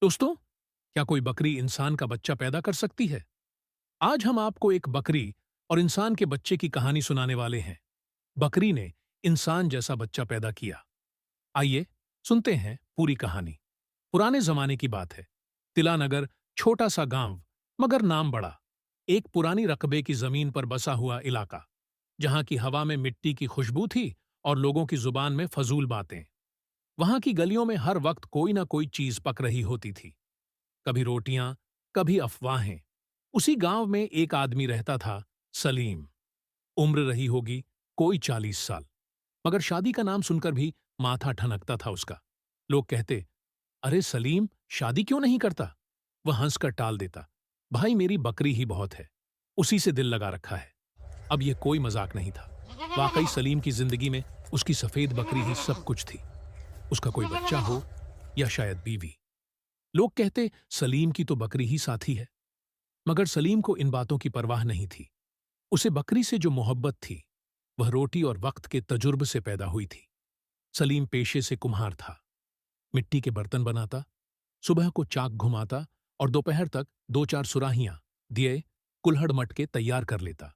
दोस्तों, क्या कोई बकरी इंसान का बच्चा पैदा कर सकती है? आज हम आपको एक बकरी और इंसान के बच्चे की कहानी सुनाने वाले हैं। बकरी ने इंसान जैसा बच्चा पैदा किया। आइए सुनते हैं पूरी कहानी। पुराने जमाने की बात है। तिलानगर छोटा सा गांव, मगर नाम बड़ा। एक पुरानी रकबे की जमीन पर बसा हुआ इलाका, जहां की हवा में मिट्टी की खुशबू थी और लोगों की जुबान में फजूल बातें। वहां की गलियों में हर वक्त कोई ना कोई चीज पक रही होती थी। कभी रोटियां, कभी अफवाहें। उसी गांव में एक आदमी रहता था, सलीम। उम्र रही होगी कोई 40 साल, मगर शादी का नाम सुनकर भी माथा ठनकता था उसका। लोग कहते, अरे सलीम, शादी क्यों नहीं करता? वह हंसकर टाल देता, भाई मेरी बकरी ही बहुत है, उसी से दिल लगा रखा है। अब यह कोई मजाक नहीं था। वाकई सलीम की जिंदगी में उसकी सफेद बकरी ही सब कुछ थी। उसका कोई बच्चा हो या शायद बीवी। लोग कहते, सलीम की तो बकरी ही साथी है। मगर सलीम को इन बातों की परवाह नहीं थी। उसे बकरी से जो मोहब्बत थी, वह रोटी और वक्त के तजुर्बे से पैदा हुई थी। सलीम पेशे से कुम्हार था। मिट्टी के बर्तन बनाता, सुबह को चाक घुमाता और दोपहर तक दो चार सुराहियां, दिए, कुल्हड़ मटके तैयार कर लेता।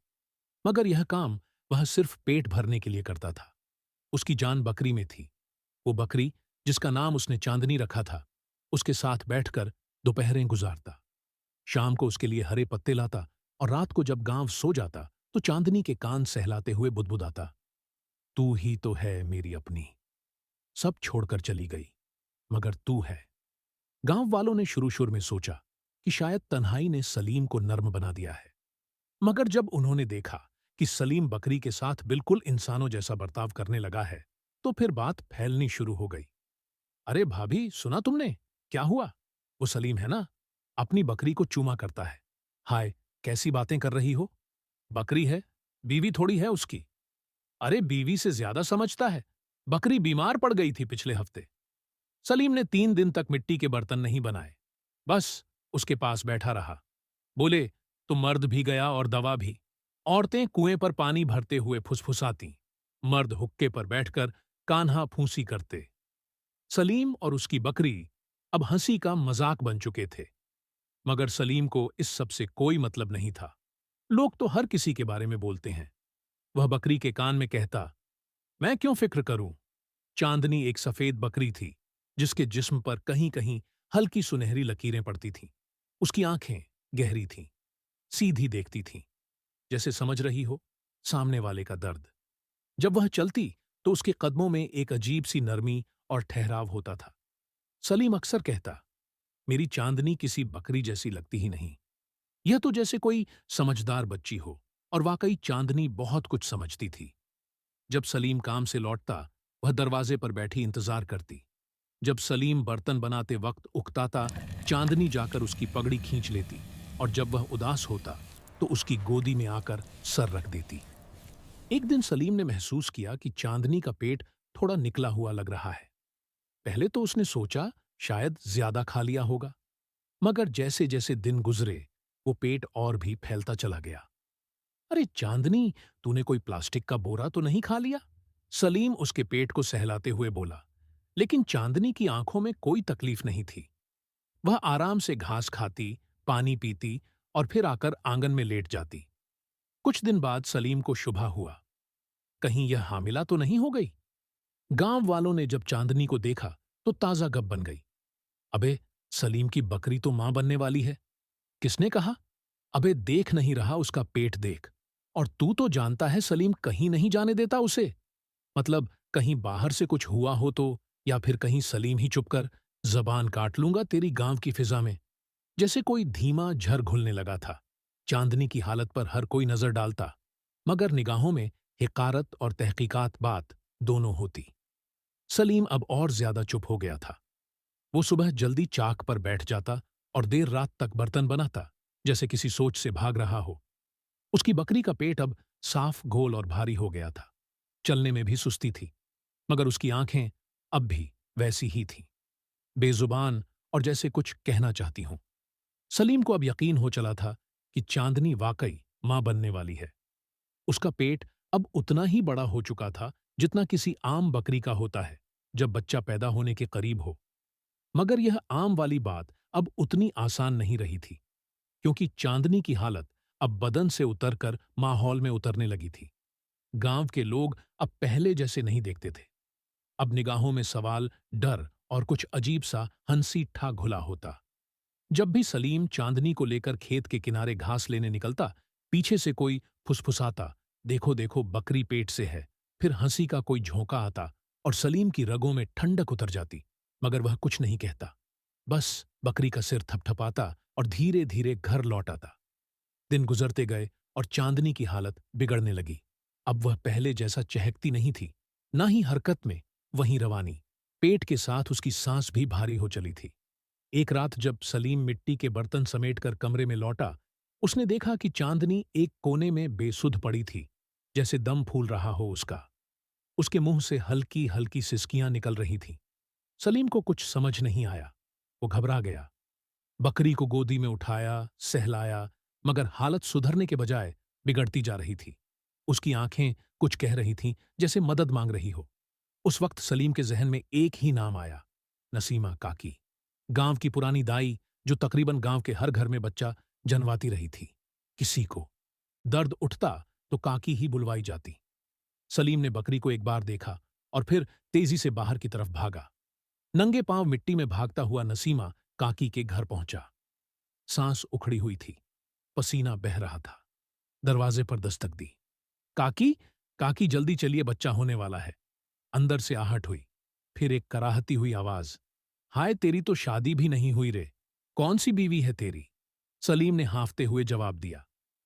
मगर यह काम वह सिर्फ पेट भरने के लिए करता था। उसकी जान बकरी में थी। वो बकरी, जिसका नाम उसने चांदनी रखा था, उसके साथ बैठकर दोपहरें गुजारता। शाम को उसके लिए हरे पत्ते लाता और रात को जब गांव सो जाता तो चांदनी के कान सहलाते हुए बुदबुदाता, तू ही तो है मेरी अपनी। सब छोड़कर चली गई, मगर तू है। गांव वालों ने शुरू शुरू में सोचा कि शायद तन्हाई ने सलीम को नर्म बना दिया है। मगर जब उन्होंने देखा कि सलीम बकरी के साथ बिल्कुल इंसानों जैसा बर्ताव करने लगा है, तो फिर बात फैलनी शुरू हो गई। अरे भाभी, सुना तुमने? क्या हुआ? वो सलीम है ना, अपनी बकरी को चूमा करता है। हाय, कैसी बातें कर रही हो? बकरी है, बीवी थोड़ी है उसकी। अरे बीवी से ज्यादा समझता है। बकरी बीमार पड़ गई थी पिछले हफ्ते। सलीम ने 3 दिन तक मिट्टी के बर्तन नहीं बनाए। बस उसके पास बैठा रहा। बोले, तो मर्द भी गया और दवा भी। औरतें कुएं पर पानी भरते हुए फुसफुसाती। मर्द हुक्के पर बैठकर कान्हा फूंसी करते। सलीम और उसकी बकरी अब हंसी का मजाक बन चुके थे। मगर सलीम को इस सब से कोई मतलब नहीं था। लोग तो हर किसी के बारे में बोलते हैं। वह बकरी के कान में कहता, मैं क्यों फिक्र करूं? चांदनी एक सफेद बकरी थी, जिसके जिस्म पर कहीं कहीं हल्की सुनहरी लकीरें पड़ती थीं। उसकी आंखें गहरी थीं, सीधी देखती थीं, जैसे समझ रही हो सामने वाले का दर्द। जब वह चलती तो उसके कदमों में एक अजीब सी नरमी और ठहराव होता था। सलीम अक्सर कहता, मेरी चांदनी किसी बकरी जैसी लगती ही नहीं। यह तो जैसे कोई समझदार बच्ची हो। और वाकई चांदनी बहुत कुछ समझती थी। जब सलीम काम से लौटता, वह दरवाजे पर बैठी इंतजार करती। जब सलीम बर्तन बनाते वक्त उकताता, चांदनी जाकर उसकी पगड़ी खींच लेती। और जब वह उदास होता तो उसकी गोदी में आकर सर रख देती। एक दिन सलीम ने महसूस किया कि चांदनी का पेट थोड़ा निकला हुआ लग रहा है। पहले तो उसने सोचा शायद ज्यादा खा लिया होगा। मगर जैसे जैसे दिन गुजरे, वो पेट और भी फैलता चला गया। अरे चांदनी, तूने कोई प्लास्टिक का बोरा तो नहीं खा लिया? सलीम उसके पेट को सहलाते हुए बोला। लेकिन चांदनी की आंखों में कोई तकलीफ नहीं थी। वह आराम से घास खाती, पानी पीती और फिर आकर आंगन में लेट जाती। कुछ दिन बाद सलीम को शुभा हुआ, कहीं यह हामिला तो नहीं हो गई। गांव वालों ने जब चांदनी को देखा तो ताजा गप बन गई। अबे, सलीम की बकरी तो मां बनने वाली है। किसने कहा? अबे देख नहीं रहा उसका पेट देख। और तू तो जानता है सलीम कहीं नहीं जाने देता उसे। मतलब कहीं बाहर से कुछ हुआ हो तो, या फिर कहीं सलीम ही चुप कर, जबान काट लूंगा तेरी गांव की फिजा में। जैसे कोई धीमा झर घुलने लगा था। चांदनी की हालत पर हर कोई नजर डालता, मगर निगाहों में हिकारत और तहकीकात बात दोनों होती। सलीम अब और ज्यादा चुप हो गया था। वो सुबह जल्दी चाक पर बैठ जाता और देर रात तक बर्तन बनाता, जैसे किसी सोच से भाग रहा हो। उसकी बकरी का पेट अब साफ, गोल और भारी हो गया था। चलने में भी सुस्ती थी, मगर उसकी आंखें अब भी वैसी ही थीं, बेजुबान और जैसे कुछ कहना चाहती हों। सलीम को अब यकीन हो चला था कि चांदनी वाकई मां बनने वाली है। उसका पेट अब उतना ही बड़ा हो चुका था जितना किसी आम बकरी का होता है जब बच्चा पैदा होने के करीब हो। मगर यह आम वाली बात अब उतनी आसान नहीं रही थी, क्योंकि चांदनी की हालत अब बदन से उतरकर माहौल में उतरने लगी थी। गांव के लोग अब पहले जैसे नहीं देखते थे। अब निगाहों में सवाल, डर और कुछ अजीब सा हंसी ठा घुला होता। जब भी सलीम चांदनी को लेकर खेत के किनारे घास लेने निकलता, पीछे से कोई फुसफुसाता, देखो देखो बकरी पेट से है। फिर हंसी का कोई झोंका आता और सलीम की रगों में ठंडक उतर जाती, मगर वह कुछ नहीं कहता। बस बकरी का सिर थपथपाता और धीरे धीरे घर लौट आता। दिन गुजरते गए और चांदनी की हालत बिगड़ने लगी। अब वह पहले जैसा चहकती नहीं थी, ना ही हरकत में, वहीं रवानी। पेट के साथ उसकी सांस भी भारी हो चली थी। एक रात जब सलीम मिट्टी के बर्तन समेटकर कमरे में लौटा, उसने देखा कि चांदनी एक कोने में बेसुध पड़ी थी, जैसे दम फूल रहा हो उसका। उसके मुंह से हल्की हल्की सिसकियां निकल रही थीं। सलीम को कुछ समझ नहीं आया। वो घबरा गया। बकरी को गोदी में उठाया, सहलाया, मगर हालत सुधरने के बजाय बिगड़ती जा रही थी। उसकी आंखें कुछ कह रही थीं, जैसे मदद मांग रही हो। उस वक्त सलीम के जहन में एक ही नाम आया, नसीमा काकी। गांव की पुरानी दाई, जो तकरीबन गांव के हर घर में बच्चा जनवाती रही थी। किसी को दर्द उठता तो काकी ही बुलवाई जाती। सलीम ने बकरी को एक बार देखा और फिर तेजी से बाहर की तरफ भागा। नंगे पांव मिट्टी में भागता हुआ नसीमा काकी के घर पहुंचा। सांस उखड़ी हुई थी, पसीना बह रहा था। दरवाजे पर दस्तक दी। काकी, काकी जल्दी चलिए, बच्चा होने वाला है। अंदर से आहट हुई। फिर एक कराहती हुई आवाज, हाय तेरी तो शादी भी नहीं हुई रे, कौन सी बीवी है तेरी? सलीम ने हांफते हुए जवाब दिया,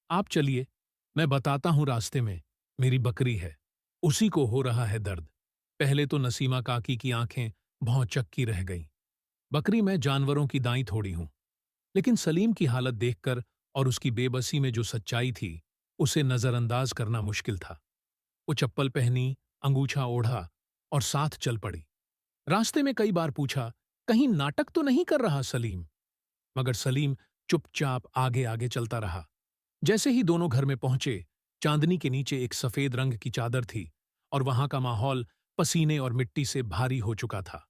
आप चलिए, मैं बताता हूं रास्ते में। मेरी बकरी है, उसी को हो रहा है दर्द। पहले तो नसीमा काकी की आंखें भौचक्की रह गईं। बकरी मैं जानवरों की दाई थोड़ी हूं। लेकिन सलीम की हालत देखकर और उसकी बेबसी में जो सच्चाई थी, उसे नजरअंदाज करना मुश्किल था। वो चप्पल पहनी, अंगूछा ओढ़ा और साथ चल पड़ी। रास्ते में कई बार पूछा, कहीं नाटक तो नहीं कर रहा सलीम? मगर सलीम चुपचाप आगे आगे चलता रहा। जैसे ही दोनों घर में पहुंचे, चांदनी के नीचे एक सफेद रंग की चादर थी और वहां का माहौल पसीने और मिट्टी से भारी हो चुका था।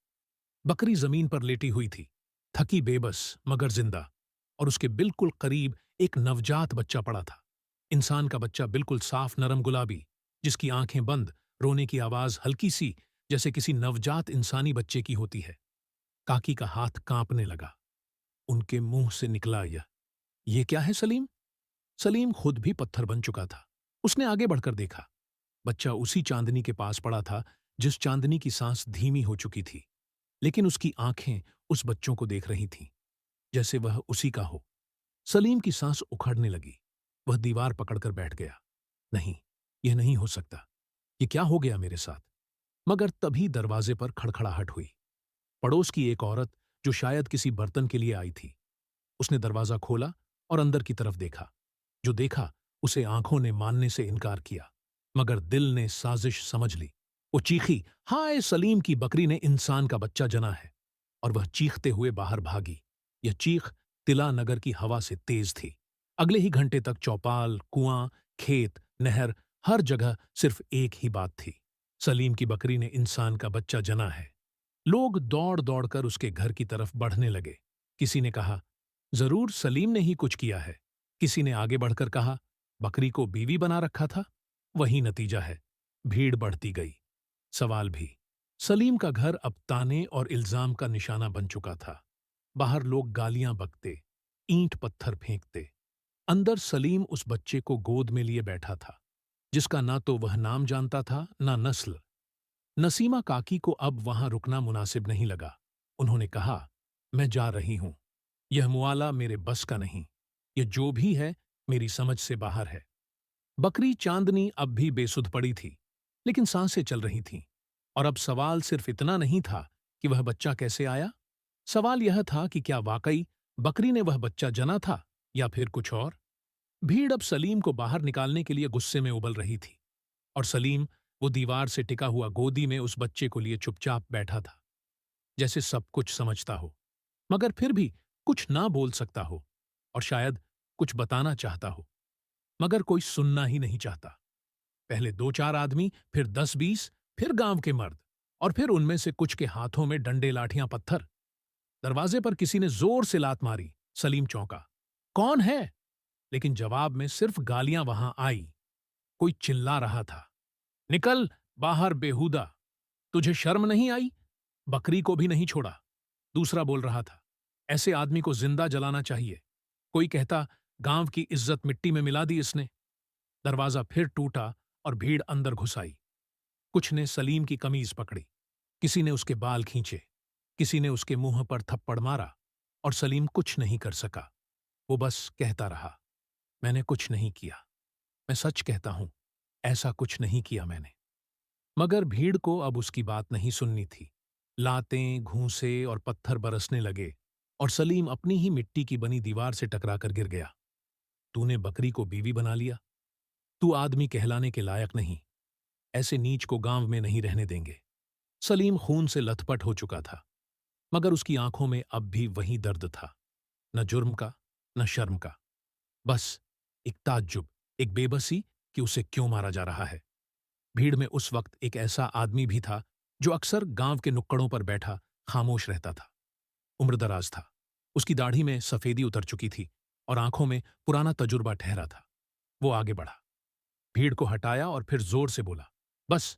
बकरी जमीन पर लेटी हुई थी, थकी बेबस मगर जिंदा, और उसके बिल्कुल करीब एक नवजात बच्चा पड़ा था। इंसान का बच्चा, बिल्कुल साफ नरम गुलाबी, जिसकी आंखें बंद, रोने की आवाज हल्की सी, जैसे किसी नवजात इंसानी बच्चे की होती है। काकी का हाथ कांपने लगा। उनके मुंह से निकला, यह ये क्या है सलीम? सलीम खुद भी पत्थर बन चुका था। उसने आगे बढ़कर देखा। बच्चा उसी चांदनी के पास पड़ा था, जिस चांदनी की सांस धीमी हो चुकी थी। लेकिन उसकी आंखें उस बच्चों को देख रही थीं, जैसे वह उसी का हो। सलीम की सांस उखड़ने लगी। वह दीवार पकड़कर बैठ गया। नहीं, यह नहीं हो सकता। ये क्या हो गया मेरे साथ? मगर तभी दरवाजे पर खड़खड़ाहट हुई। पड़ोस की एक औरत, जो शायद किसी बर्तन के लिए आई थी। उसने दरवाजा खोला और अंदर की तरफ देखा। जो देखा, उसे आंखों ने मानने से इनकार किया, मगर दिल ने साजिश समझ ली। वो चीखी, हाय सलीम की बकरी ने इंसान का बच्चा जना है। और वह चीखते हुए बाहर भागी। यह चीख तिला नगर की हवा से तेज थी। अगले ही घंटे तक चौपाल, कुआं, खेत, नहर, हर जगह सिर्फ एक ही बात थी, सलीम की बकरी ने इंसान का बच्चा जना है। लोग दौड़ दौड़कर उसके घर की तरफ बढ़ने लगे। किसी ने कहा, जरूर सलीम ने ही कुछ किया है। किसी ने आगे बढ़कर कहा, बकरी को बीवी बना रखा था। वही नतीजा है। भीड़ बढ़ती गई, सवाल भी। सलीम का घर अब ताने और इल्जाम का निशाना बन चुका था। बाहर लोग गालियां बकते, ईंट पत्थर फेंकते। अंदर सलीम उस बच्चे को गोद में लिए बैठा था, जिसका ना तो वह नाम जानता था, ना नस्ल। नसीमा काकी को अब वहां रुकना मुनासिब नहीं लगा। उन्होंने कहा, मैं जा रही हूं। यह मुआला मेरे बस का नहीं। यह जो भी है, मेरी समझ से बाहर है। बकरी चांदनी अब भी बेसुध पड़ी थी, लेकिन सांसें चल रही थीं। और अब सवाल सिर्फ इतना नहीं था कि वह बच्चा कैसे आया। सवाल यह था कि क्या वाकई बकरी ने वह बच्चा जना था, या फिर कुछ और। भीड़ अब सलीम को बाहर निकालने के लिए गुस्से में उबल रही थी, और सलीम, वो दीवार से टिका हुआ गोदी में उस बच्चे को लिए चुपचाप बैठा था, जैसे सब कुछ समझता हो, मगर फिर भी कुछ ना बोल सकता हो, और शायद कुछ बताना चाहता हो, मगर कोई सुनना ही नहीं चाहता। पहले दो चार आदमी, फिर 10-20, फिर गांव के मर्द, और फिर उनमें से कुछ के हाथों में डंडे, लाठियां, पत्थर। दरवाजे पर किसी ने जोर से लात मारी। सलीम चौंका। कौन है? लेकिन जवाब में सिर्फ गालियां वहां आई। कोई चिल्ला रहा था, निकल बाहर बेहुदा, तुझे शर्म नहीं आई? बकरी को भी नहीं छोड़ा। दूसरा बोल रहा था, ऐसे आदमी को जिंदा जलाना चाहिए। कोई कहता, गांव की इज्जत मिट्टी में मिला दी इसने। दरवाजा फिर टूटा और भीड़ अंदर घुस आई। कुछ ने सलीम की कमीज पकड़ी, किसी ने उसके बाल खींचे, किसी ने उसके मुंह पर थप्पड़ मारा, और सलीम कुछ नहीं कर सका। वो बस कहता रहा, मैंने कुछ नहीं किया, मैं सच कहता हूं, ऐसा कुछ नहीं किया मैंने। मगर भीड़ को अब उसकी बात नहीं सुननी थी। लातें, घूंसे और पत्थर बरसने लगे और सलीम अपनी ही मिट्टी की बनी दीवार से टकराकर गिर गया। तूने बकरी को बीवी बना लिया। तू आदमी कहलाने के लायक नहीं। ऐसे नीच को गांव में नहीं रहने देंगे। सलीम खून से लथपथ हो चुका था, मगर उसकी आंखों में अब भी वही दर्द था, न जुर्म का, न शर्म का, बस एक ताज्जुब, एक बेबसी कि उसे क्यों मारा जा रहा है। भीड़ में उस वक्त एक ऐसा आदमी भी था जो अक्सर गांव के नुक्कड़ों पर बैठा खामोश रहता था। उम्रदराज था, उसकी दाढ़ी में सफेदी उतर चुकी थी और आंखों में पुराना तजुर्बा ठहरा था। वो आगे बढ़ा, भीड़ को हटाया और फिर जोर से बोला, बस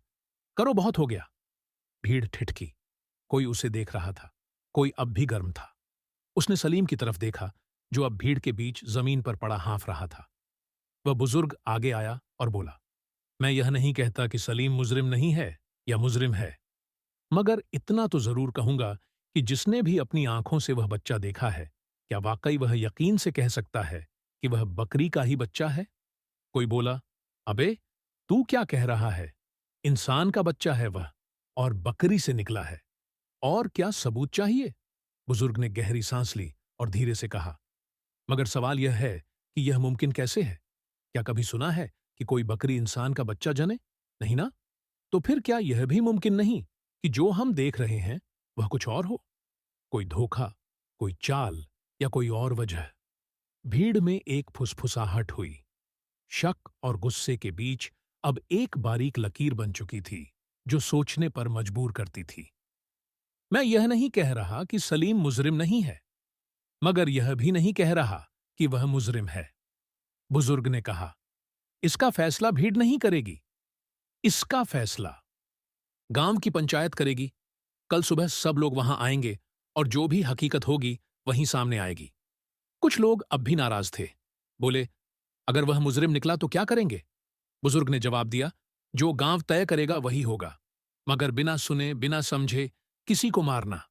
करो, बहुत हो गया। भीड़ ठिठकी। कोई उसे देख रहा था, कोई अब भी गर्म था। उसने सलीम की तरफ देखा, जो अब भीड़ के बीच जमीन पर पड़ा हाँफ रहा था। वह बुजुर्ग आगे आया और बोला, मैं यह नहीं कहता कि सलीम मुजरिम नहीं है या मुजरिम है, मगर इतना तो जरूर कहूंगा कि जिसने भी अपनी आंखों से वह बच्चा देखा है, क्या वाकई वह यकीन से कह सकता है कि वह बकरी का ही बच्चा है? कोई बोला, अबे तू क्या कह रहा है? इंसान का बच्चा है वह, और बकरी से निकला है। और क्या सबूत चाहिए? बुजुर्ग ने गहरी सांस ली और धीरे से कहा, मगर सवाल यह है कि यह मुमकिन कैसे है? क्या कभी सुना है कि कोई बकरी इंसान का बच्चा जने? नहीं ना? तो फिर क्या यह भी मुमकिन नहीं कि जो हम देख रहे हैं वह कुछ और हो? कोई धोखा, कोई चाल, या कोई और वजह? भीड़ में एक फुसफुसाहट हुई। शक और गुस्से के बीच अब एक बारीक लकीर बन चुकी थी, जो सोचने पर मजबूर करती थी। मैं यह नहीं कह रहा कि सलीम मुजरिम नहीं है, मगर यह भी नहीं कह रहा कि वह मुजरिम है। बुजुर्ग ने कहा, इसका फैसला भीड़ नहीं करेगी। इसका फैसला गांव की पंचायत करेगी। कल सुबह सब लोग वहां आएंगे और जो भी हकीकत होगी वहीं सामने आएगी। कुछ लोग अब भी नाराज थे। बोले, अगर वह मुजरिम निकला तो क्या करेंगे? बुजुर्ग ने जवाब दिया, जो गांव तय करेगा वही होगा, मगर बिना सुने, बिना समझे किसी को मारना,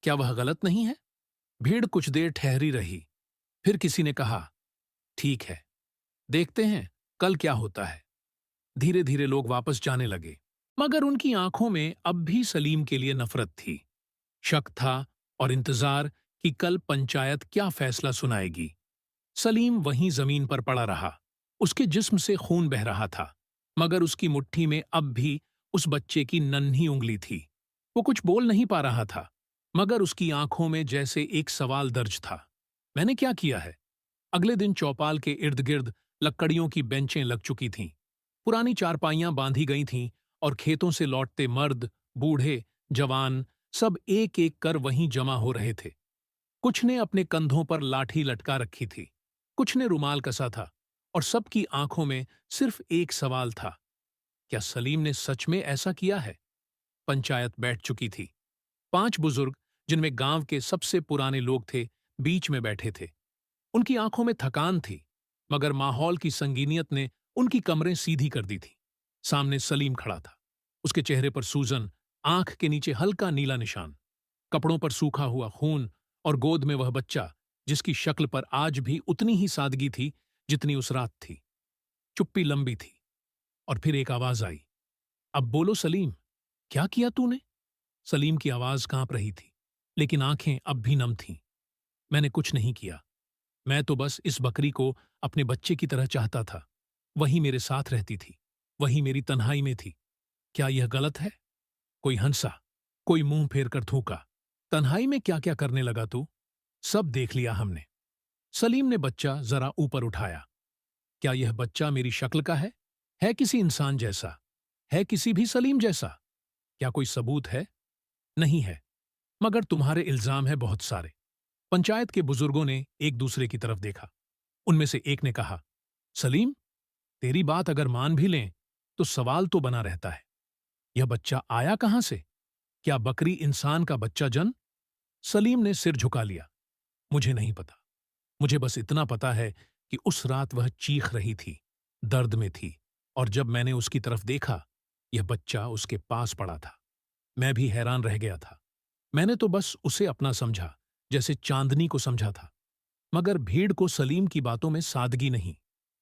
क्या वह गलत नहीं है? भीड़ कुछ देर ठहरी रही। फिर किसी ने कहा, ठीक है, देखते हैं कल क्या होता है। धीरे धीरे लोग वापस जाने लगे, मगर उनकी आंखों में अब भी सलीम के लिए नफरत थी। शक था और इंतजार कि कल पंचायत क्या फैसला सुनाएगी। सलीम वहीं जमीन पर पड़ा रहा। उसके जिस्म से खून बह रहा था, मगर उसकी मुट्ठी में अब भी उस बच्चे की नन्ही उंगली थी। वो कुछ बोल नहीं पा रहा था, मगर उसकी आंखों में जैसे एक सवाल दर्ज था, मैंने क्या किया है? अगले दिन चौपाल के इर्द गिर्द लकड़ियों की बेंचें लग चुकी थीं। पुरानी चारपाइयां बांधी गई थीं और खेतों से लौटते मर्द, बूढ़े, जवान सब एक एक कर वहीं जमा हो रहे थे। कुछ ने अपने कंधों पर लाठी लटका रखी थी, कुछ ने रुमाल कसा था, और सबकी आंखों में सिर्फ एक सवाल था, क्या सलीम ने सच में ऐसा किया है? पंचायत बैठ चुकी थी। 5 बुजुर्ग, जिनमें गांव के सबसे पुराने लोग थे, बीच में बैठे थे। उनकी आंखों में थकान थी, मगर माहौल की संगीनियत ने उनकी कमरें सीधी कर दी थी। सामने सलीम खड़ा था, उसके चेहरे पर सूजन, आंख के नीचे हल्का नीला निशान, कपड़ों पर सूखा हुआ खून, और गोद में वह बच्चा जिसकी शक्ल पर आज भी उतनी ही सादगी थी जितनी उस रात थी। चुप्पी लंबी थी, और फिर एक आवाज आई, अब बोलो सलीम, क्या किया तूने? सलीम की आवाज कांप रही थी, लेकिन आंखें अब भी नम थीं। मैंने कुछ नहीं किया। मैं तो बस इस बकरी को अपने बच्चे की तरह चाहता था। वही मेरे साथ रहती थी, वही मेरी तन्हाई में थी। क्या यह गलत है? कोई हंसा, कोई मुंह फेर कर थूका, तन्हाई में क्या क्या करने लगा तू? सब देख लिया हमने। सलीम ने बच्चा जरा ऊपर उठाया। क्या यह बच्चा मेरी शक्ल का है? है किसी इंसान जैसा? है किसी भी सलीम जैसा? क्या कोई सबूत है? नहीं है। मगर तुम्हारे इल्जाम है बहुत सारे। पंचायत के बुजुर्गों ने एक दूसरे की तरफ देखा। उनमें से एक ने कहा, सलीम, तेरी बात अगर मान भी लें तो सवाल तो बना रहता है। यह बच्चा आया कहां से? क्या बकरी इंसान का बच्चा जन? सलीम ने सिर झुका लिया। मुझे नहीं पता। मुझे बस इतना पता है कि उस रात वह चीख रही थी, दर्द में थी, और जब मैंने उसकी तरफ देखा, यह बच्चा उसके पास पड़ा था। मैं भी हैरान रह गया था। मैंने तो बस उसे अपना समझा, जैसे चांदनी को समझा था। मगर भीड़ को सलीम की बातों में सादगी नहीं,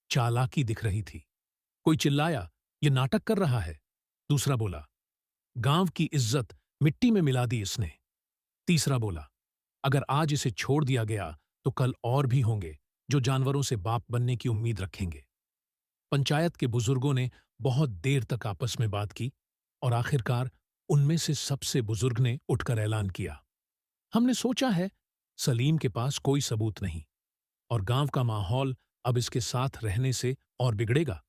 चालाकी दिख रही थी। कोई चिल्लाया, ये नाटक कर रहा है। दूसरा बोला, गांव की इज्जत मिट्टी में मिला दी इसने। तीसरा बोला, अगर आज इसे छोड़ दिया गया तो कल और भी होंगे जो जानवरों से बाप बनने की उम्मीद रखेंगे। पंचायत के बुजुर्गों ने बहुत देर तक आपस में बात की और आखिरकार उनमें से सबसे बुजुर्ग ने उठकर ऐलान किया, हमने सोचा है सलीम के पास कोई सबूत नहीं और गांव का माहौल अब इसके साथ रहने से और बिगड़ेगा।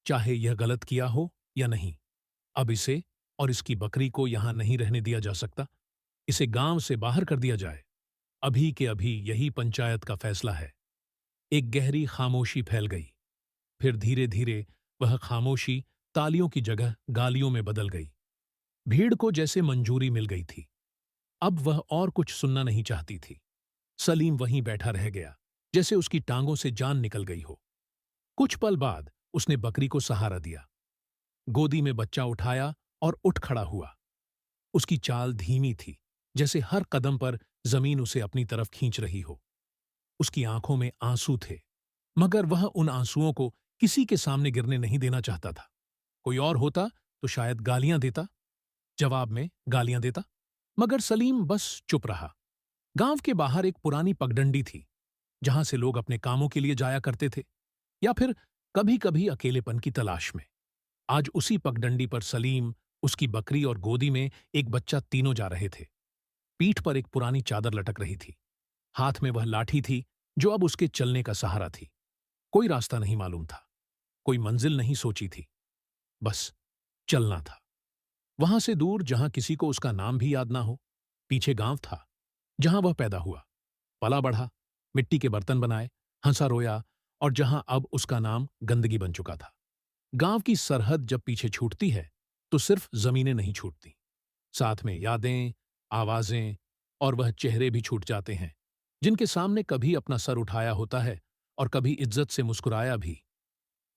चाहे यह गलत किया हो या नहीं, अब इसे और इसकी बकरी को यहां नहीं रहने दिया जा सकता। इसे गांव से बाहर कर दिया जाए। अभी के अभी यही पंचायत का फैसला है। एक गहरी खामोशी फैल गई। फिर धीरे धीरे वह खामोशी तालियों की जगह गालियों में बदल गई। भीड़ को जैसे मंजूरी मिल गई थी। अब वह और कुछ सुनना नहीं चाहती थी। सलीम वहीं बैठा रह गया, जैसे उसकी टांगों से जान निकल गई हो। कुछ पल बाद उसने बकरी को सहारा दिया, गोदी में बच्चा उठाया और उठ खड़ा हुआ। उसकी चाल धीमी थी, जैसे हर कदम पर जमीन उसे अपनी तरफ खींच रही हो। उसकी आंखों में आंसू थे, मगर वह उन आंसुओं को किसी के सामने गिरने नहीं देना चाहता था। कोई और होता तो शायद गालियां देता, जवाब में गालियां देता, मगर सलीम बस चुप रहा। गांव के बाहर एक पुरानी पगडंडी थी, जहां से लोग अपने कामों के लिए जाया करते थे या फिर कभी कभी अकेलेपन की तलाश में। आज उसी पगडंडी पर सलीम, उसकी बकरी और गोदी में एक बच्चा तीनों जा रहे थे। पीठ पर एक पुरानी चादर लटक रही थी। हाथ में वह लाठी थी जो अब उसके चलने का सहारा थी। कोई रास्ता नहीं मालूम था, कोई मंजिल नहीं सोची थी, बस चलना था। वहां से दूर, जहां किसी को उसका नाम भी याद ना हो, पीछे गांव था जहां वह पैदा हुआ, पला बढ़ा, मिट्टी के बर्तन बनाए, हंसा रोया, और जहां अब उसका नाम गंदगी बन चुका था। गांव की सरहद जब पीछे छूटती है तो सिर्फ जमीनें नहीं छूटती, साथ में यादें, आवाजें और वह चेहरे भी छूट जाते हैं जिनके सामने कभी अपना सर उठाया होता है और कभी इज्जत से मुस्कुराया भी।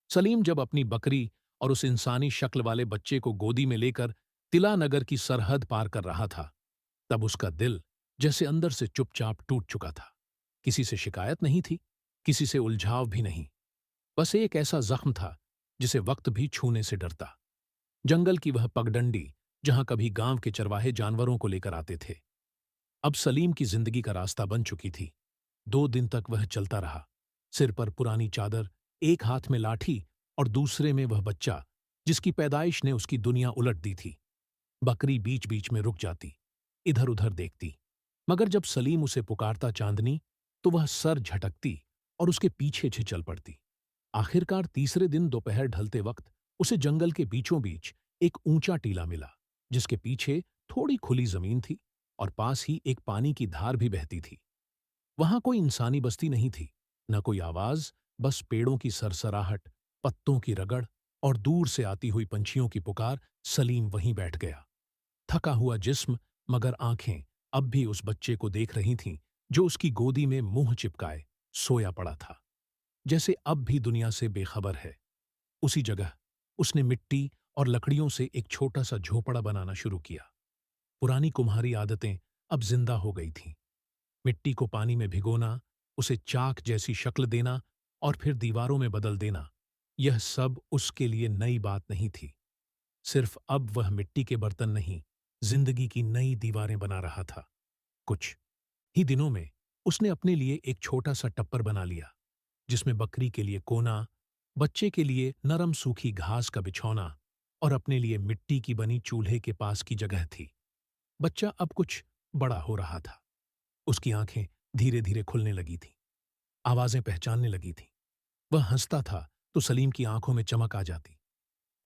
सलीम जब अपनी बकरी और उस इंसानी शक्ल वाले बच्चे को गोदी में लेकर तिला नगर की सरहद पार कर रहा था, तब उसका दिल जैसे अंदर से चुपचाप टूट चुका था। किसी से शिकायत नहीं थी, किसी से उलझाव भी नहीं, बस एक ऐसा जख्म था जिसे वक्त भी छूने से डरता। जंगल की वह पगडंडी जहां कभी गांव के चरवाहे जानवरों को लेकर आते थे, अब सलीम की जिंदगी का रास्ता बन चुकी थी। 2 दिन तक वह चलता रहा, सिर पर पुरानी चादर, एक हाथ में लाठी और दूसरे में वह बच्चा जिसकी पैदाइश ने उसकी दुनिया उलट दी थी। बकरी बीच बीच में रुक जाती, इधर उधर देखती, मगर जब सलीम उसे पुकारता चांदनी, तो वह सर झटकती और उसके पीछे चल पड़ती। आखिरकार तीसरे दिन दोपहर ढलते वक्त उसे जंगल के बीचों बीच एक ऊंचा टीला मिला, जिसके पीछे थोड़ी खुली जमीन थी और पास ही एक पानी की धार भी बहती थी। वहां कोई इंसानी बस्ती नहीं थी, न कोई आवाज, बस पेड़ों की सरसराहट, पत्तों की रगड़ और दूर से आती हुई पंछियों की पुकार। सलीम वहीं बैठ गया, थका हुआ जिस्म, मगर आंखें अब भी उस बच्चे को देख रही थीं जो उसकी गोदी में मुंह चिपकाए सोया पड़ा था, जैसे अब भी दुनिया से बेखबर है। उसी जगह उसने मिट्टी और लकड़ियों से एक छोटा सा झोपड़ा बनाना शुरू किया। पुरानी कुम्हारी आदतें अब जिंदा हो गई थीं। मिट्टी को पानी में भिगोना, उसे चाक जैसी शक्ल देना और फिर दीवारों में बदल देना, यह सब उसके लिए नई बात नहीं थी। सिर्फ अब वह मिट्टी के बर्तन नहीं, जिंदगी की नई दीवारें बना रहा था। कुछ ही दिनों में उसने अपने लिए एक छोटा सा टप्पर बना लिया, जिसमें बकरी के लिए कोना, बच्चे के लिए नरम सूखी घास का बिछौना और अपने लिए मिट्टी की बनी चूल्हे के पास की जगह थी। बच्चा अब कुछ बड़ा हो रहा था। उसकी आंखें धीरे धीरे खुलने लगी थीं, आवाजें पहचानने लगी थीं। वह हंसता था तो सलीम की आंखों में चमक आ जाती,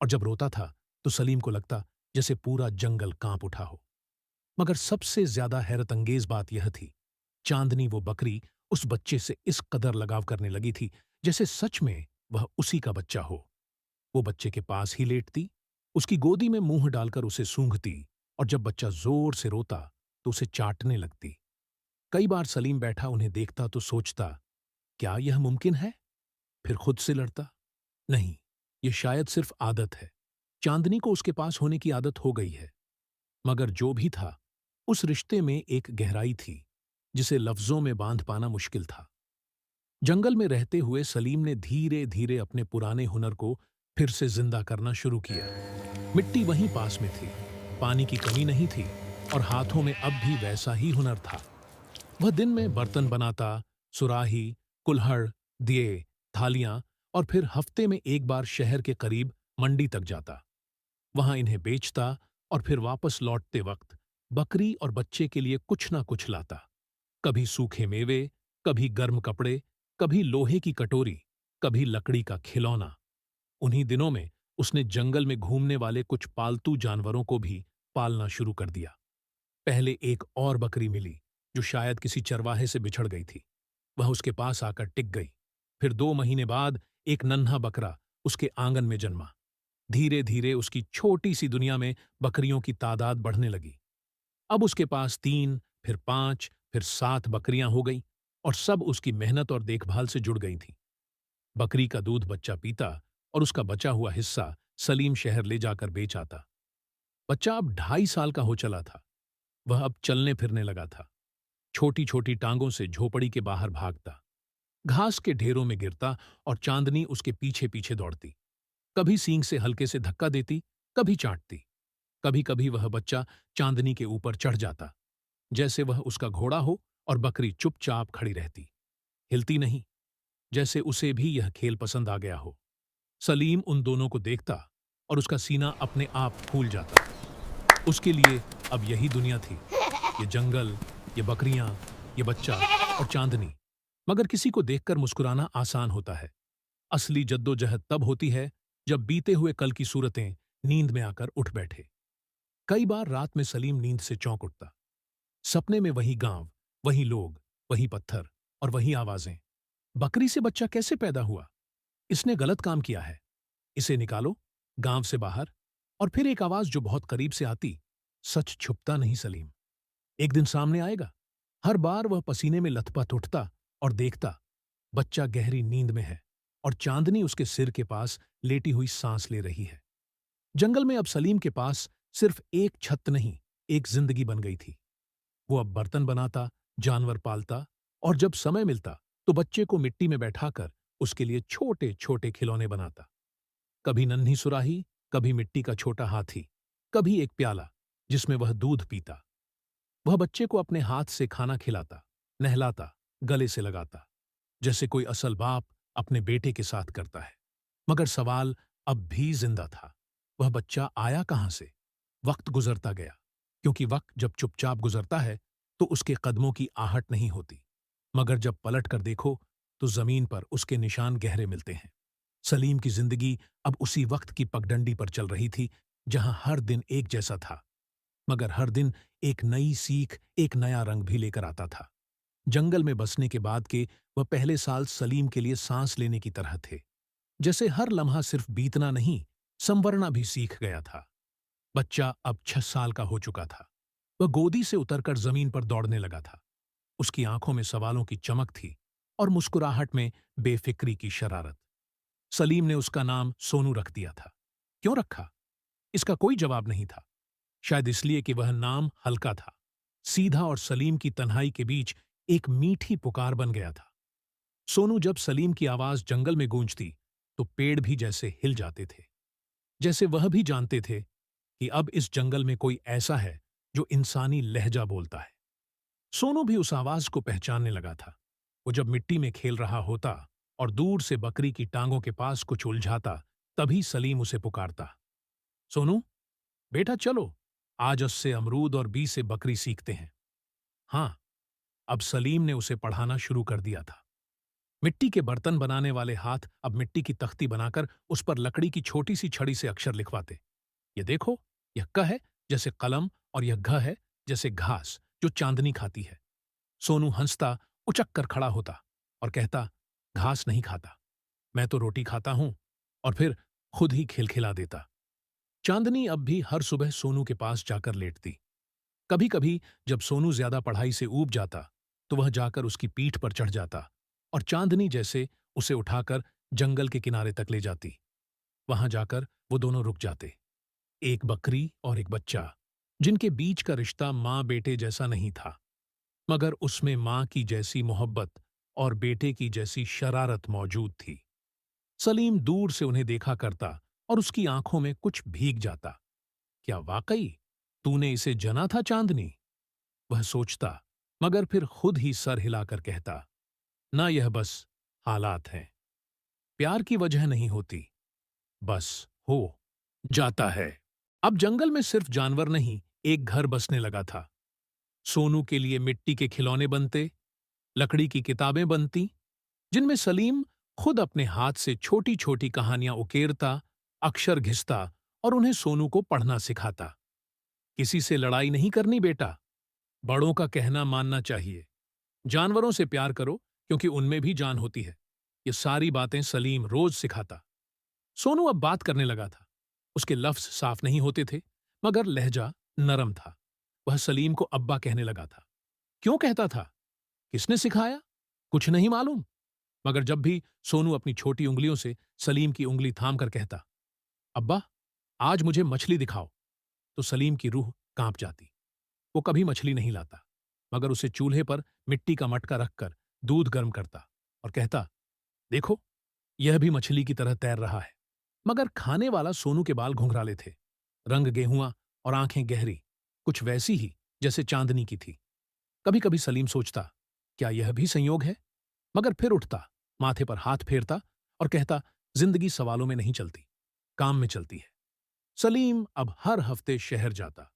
और जब रोता था तो सलीम को लगता जैसे पूरा जंगल कांप उठा हो। मगर सबसे ज्यादा हैरतअंगेज बात यह थी, चांदनी वो बकरी उस बच्चे से इस कदर लगाव करने लगी थी जैसे सच में वह उसी का बच्चा हो। वो बच्चे के पास ही लेटती, उसकी गोदी में मुंह डालकर उसे सूंघती और जब बच्चा जोर से रोता तो उसे चाटने लगती। कई बार सलीम बैठा उन्हें देखता तो सोचता, क्या यह मुमकिन है? फिर खुद से लड़ता, नहीं, ये शायद सिर्फ आदत है। चांदनी को उसके पास होने की आदत हो गई है। मगर जो भी था, उस रिश्ते में एक गहराई थी जिसे लफ्जों में बांध पाना मुश्किल था। जंगल में रहते हुए सलीम ने धीरे धीरे अपने पुराने हुनर को फिर से जिंदा करना शुरू किया। मिट्टी वहीं पास में थी, पानी की कमी नहीं थी और हाथों में अब भी वैसा ही हुनर था। वह दिन में बर्तन बनाता, सुराही, कुल्हड़, दिए, थालियां और फिर हफ्ते में एक बार शहर के करीब मंडी तक जाता। वहां इन्हें बेचता और फिर वापस लौटते वक्त बकरी और बच्चे के लिए कुछ ना कुछ लाता। कभी सूखे मेवे, कभी गर्म कपड़े, कभी लोहे की कटोरी, कभी लकड़ी का खिलौना। उन्हीं दिनों में उसने जंगल में घूमने वाले कुछ पालतू जानवरों को भी पालना शुरू कर दिया। पहले एक और बकरी मिली जो शायद किसी चरवाहे से बिछड़ गई थी। वह उसके पास आकर टिक गई। फिर 2 महीने बाद एक नन्हा बकरा उसके आंगन में जन्मा। धीरे धीरे उसकी छोटी सी दुनिया में बकरियों की तादाद बढ़ने लगी। अब उसके पास 3, फिर 5, फिर 7 बकरियां हो गईं और सब उसकी मेहनत और देखभाल से जुड़ गई थीं। बकरी का दूध बच्चा पीता और उसका बचा हुआ हिस्सा सलीम शहर ले जाकर बेच आता। बच्चा अब 2.5 साल का हो चला था। वह अब चलने फिरने लगा था। छोटी छोटी टांगों से झोपड़ी के बाहर भागता, घास के ढेरों में गिरता और चांदनी उसके पीछे पीछे दौड़ती। कभी सींग से हल्के से धक्का देती, कभी चाटती। कभी कभी वह बच्चा चांदनी के ऊपर चढ़ जाता, जैसे वह उसका घोड़ा हो, और बकरी चुपचाप खड़ी रहती, हिलती नहीं, जैसे उसे भी यह खेल पसंद आ गया हो। सलीम उन दोनों को देखता और उसका सीना अपने आप फूल जाता। उसके लिए अब यही दुनिया थी, ये जंगल, ये बकरियां, ये बच्चा और चांदनी। मगर किसी को देखकर मुस्कुराना आसान होता है। असली जद्दोजहद तब होती है जब बीते हुए कल की सूरतें नींद में आकर उठ बैठे। कई बार रात में सलीम नींद से चौंक उठता। सपने में वही गांव, वही लोग, वही पत्थर और वही आवाजें। बकरी से बच्चा कैसे पैदा हुआ? इसने गलत काम किया है, इसे निकालो गांव से बाहर। और फिर एक आवाज जो बहुत करीब से आती, सच छुपता नहीं सलीम, एक दिन सामने आएगा। हर बार वह पसीने में लथपथ उठता और देखता, बच्चा गहरी नींद में है और चांदनी उसके सिर के पास लेटी हुई सांस ले रही है। जंगल में अब सलीम के पास सिर्फ एक छत नहीं, एक जिंदगी बन गई थी। वो अब बर्तन बनाता, जानवर पालता और जब समय मिलता तो बच्चे को मिट्टी में बैठाकर उसके लिए छोटे छोटे खिलौने बनाता। कभी नन्ही सुराही, कभी मिट्टी का छोटा हाथी, कभी एक प्याला जिसमें वह दूध पीता। वह बच्चे को अपने हाथ से खाना खिलाता, नहलाता, गले से लगाता, जैसे कोई असल बाप अपने बेटे के साथ करता है। मगर सवाल अब भी जिंदा था, वह बच्चा आया कहां से? वक्त गुजरता गया, क्योंकि वक्त जब चुपचाप गुजरता है तो उसके कदमों की आहट नहीं होती। मगर जब पलट कर देखो तो जमीन पर उसके निशान गहरे मिलते हैं। सलीम की जिंदगी अब उसी वक्त की पगडंडी पर चल रही थी, जहां हर दिन एक जैसा था, मगर हर दिन एक नई सीख, एक नया रंग भी लेकर आता था। जंगल में बसने के बाद के वह पहले साल सलीम के लिए सांस लेने की तरह थे, जैसे हर लम्हा सिर्फ बीतना नहीं, संवरना भी सीख गया था। बच्चा अब 6 साल का हो चुका था। वह गोदी से उतरकर जमीन पर दौड़ने लगा था। उसकी आंखों में सवालों की चमक थी और मुस्कुराहट में बेफिक्री की शरारत। सलीम ने उसका नाम सोनू रख दिया था। क्यों रखा? इसका कोई जवाब नहीं था। शायद इसलिए कि वह नाम हल्का था, सीधा और सलीम की तन्हाई के बीच एक मीठी पुकार बन गया था। सोनू जब सलीम की आवाज जंगल में गूंजती तो पेड़ भी जैसे हिल जाते थे, जैसे वह भी जानते थे कि अब इस जंगल में कोई ऐसा है जो इंसानी लहजा बोलता है। सोनू भी उस आवाज को पहचानने लगा था। वो जब मिट्टी में खेल रहा होता और दूर से बकरी की टांगों के पास कुछ उलझाता, तभी सलीम उसे पुकारता, सोनू बेटा चलो, आज उससे अमरूद और बी से बकरी सीखते हैं। हाँ, अब सलीम ने उसे पढ़ाना शुरू कर दिया था। मिट्टी के बर्तन बनाने वाले हाथ अब मिट्टी की तख्ती बनाकर उस पर लकड़ी की छोटी सी छड़ी से अक्षर लिखवाते। ये देखो, यह क है जैसे कलम और यह घ है जैसे घास जो चांदनी खाती है। सोनू हंसता, उचक कर खड़ा होता और कहता, घास नहीं खाता, मैं तो रोटी खाता हूं, और फिर खुद ही खिलखिला देता। चांदनी अब भी हर सुबह सोनू के पास जाकर लेटती। कभी कभी जब सोनू ज्यादा पढ़ाई से ऊब जाता तो वह जाकर उसकी पीठ पर चढ़ जाता और चांदनी जैसे उसे उठाकर जंगल के किनारे तक ले जाती। वहां जाकर वो दोनों रुक जाते, एक बकरी और एक बच्चा, जिनके बीच का रिश्ता माँ बेटे जैसा नहीं था, मगर उसमें माँ की जैसी मोहब्बत और बेटे की जैसी शरारत मौजूद थी। सलीम दूर से उन्हें देखा करता और उसकी आंखों में कुछ भीग जाता। क्या वाकई तूने इसे जना था चांदनी? वह सोचता, मगर फिर खुद ही सर हिलाकर कहता, ना, यह बस हालात हैं। प्यार की वजह नहीं होती, बस हो जाता है। अब जंगल में सिर्फ जानवर नहीं, एक घर बसने लगा था। सोनू के लिए मिट्टी के खिलौने बनते, लकड़ी की किताबें बनती, जिनमें सलीम खुद अपने हाथ से छोटी छोटी कहानियां उकेरता, अक्षर घिसता और उन्हें सोनू को पढ़ना सिखाता। किसी से लड़ाई नहीं करनी बेटा, बड़ों का कहना मानना चाहिए। जानवरों से प्यार करो क्योंकि उनमें भी जान होती है। ये सारी बातें सलीम रोज सिखाता। सोनू अब बात करने लगा था। उसके लफ्ज साफ नहीं होते थे, मगर लहजा नरम था। वह सलीम को अब्बा कहने लगा था। क्यों कहता था? किसने सिखाया? कुछ नहीं मालूम। मगर जब भी सोनू अपनी छोटी उंगलियों से सलीम की उंगली थाम कर कहता, अब्बा, आज मुझे मछली दिखाओ, तो सलीम की रूह कांप जाती। वो कभी मछली नहीं लाता, मगर उसे चूल्हे पर मिट्टी का मटका रखकर दूध गर्म करता और कहता, देखो, यह भी मछली की तरह तैर रहा है। मगर खाने वाला सोनू के बाल घुंघराले थे, रंग गेहुआ और आंखें गहरी, कुछ वैसी ही जैसे चांदनी की थी। कभी कभी सलीम सोचता, क्या यह भी संयोग है? मगर फिर उठता, माथे पर हाथ फेरता और कहता, जिंदगी सवालों में नहीं चलती, काम में चलती है। सलीम अब हर हफ्ते शहर जाता,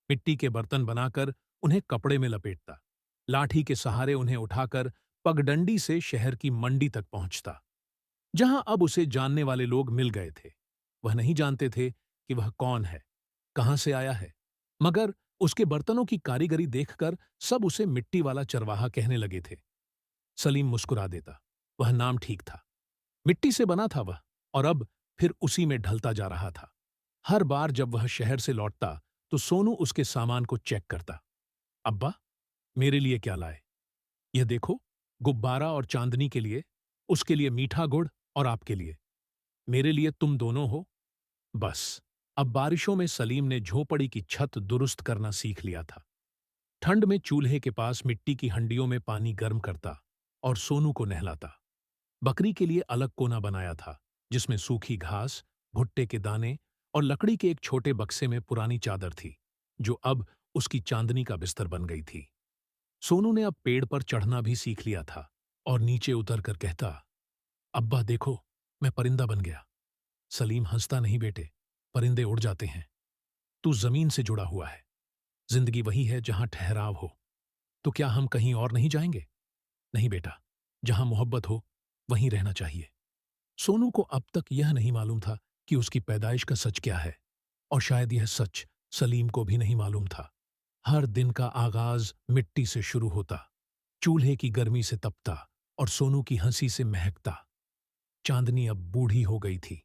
मिट्टी के बर्तन बनाकर उन्हें कपड़े में लपेटता, लाठी के सहारे उन्हें उठाकर पगडंडी से शहर की मंडी तक पहुंचता, जहां अब उसे जानने वाले लोग मिल गए थे। वह नहीं जानते थे कि वह कौन है, कहां से आया है, मगर उसके बर्तनों की कारीगरी देखकर सब उसे मिट्टी वाला चरवाहा कहने लगे थे। सलीम मुस्कुरा देता, वह नाम ठीक था, मिट्टी से बना था वह, और अब फिर उसी में ढलता जा रहा था। हर बार जब वह शहर से लौटता तो सोनू उसके सामान को चेक करता। अब्बा, मेरे लिए क्या लाए? यह देखो, गुब्बारा और चांदनी के लिए, उसके लिए मीठा गुड़ और आपके लिए, मेरे लिए तुम दोनों हो। बस अब बारिशों में सलीम ने झोपड़ी की छत दुरुस्त करना सीख लिया था। ठंड में चूल्हे के पास मिट्टी की हंडियों में पानी गर्म करता और सोनू को नहलाता। बकरी के लिए अलग कोना बनाया था, जिसमें सूखी घास, भुट्टे के दाने और लकड़ी के एक छोटे बक्से में पुरानी चादर थी, जो अब उसकी चांदनी का बिस्तर बन गई थी। सोनू ने अब पेड़ पर चढ़ना भी सीख लिया था और नीचे उतरकर कहता, अब्बा देखो, मैं परिंदा बन गया। सलीम हंसता, नहीं बेटे, परिंदे उड़ जाते हैं, तू जमीन से जुड़ा हुआ है। जिंदगी वही है जहां ठहराव हो। तो क्या हम कहीं और नहीं जाएंगे? नहीं बेटा, जहां मोहब्बत हो वहीं रहना चाहिए। सोनू को अब तक यह नहीं मालूम था कि उसकी पैदाइश का सच क्या है, और शायद यह सच सलीम को भी नहीं मालूम था। हर दिन का आगाज मिट्टी से शुरू होता, चूल्हे की गर्मी से तपता और सोनू की हंसी से महकता। चांदनी अब बूढ़ी हो गई थी,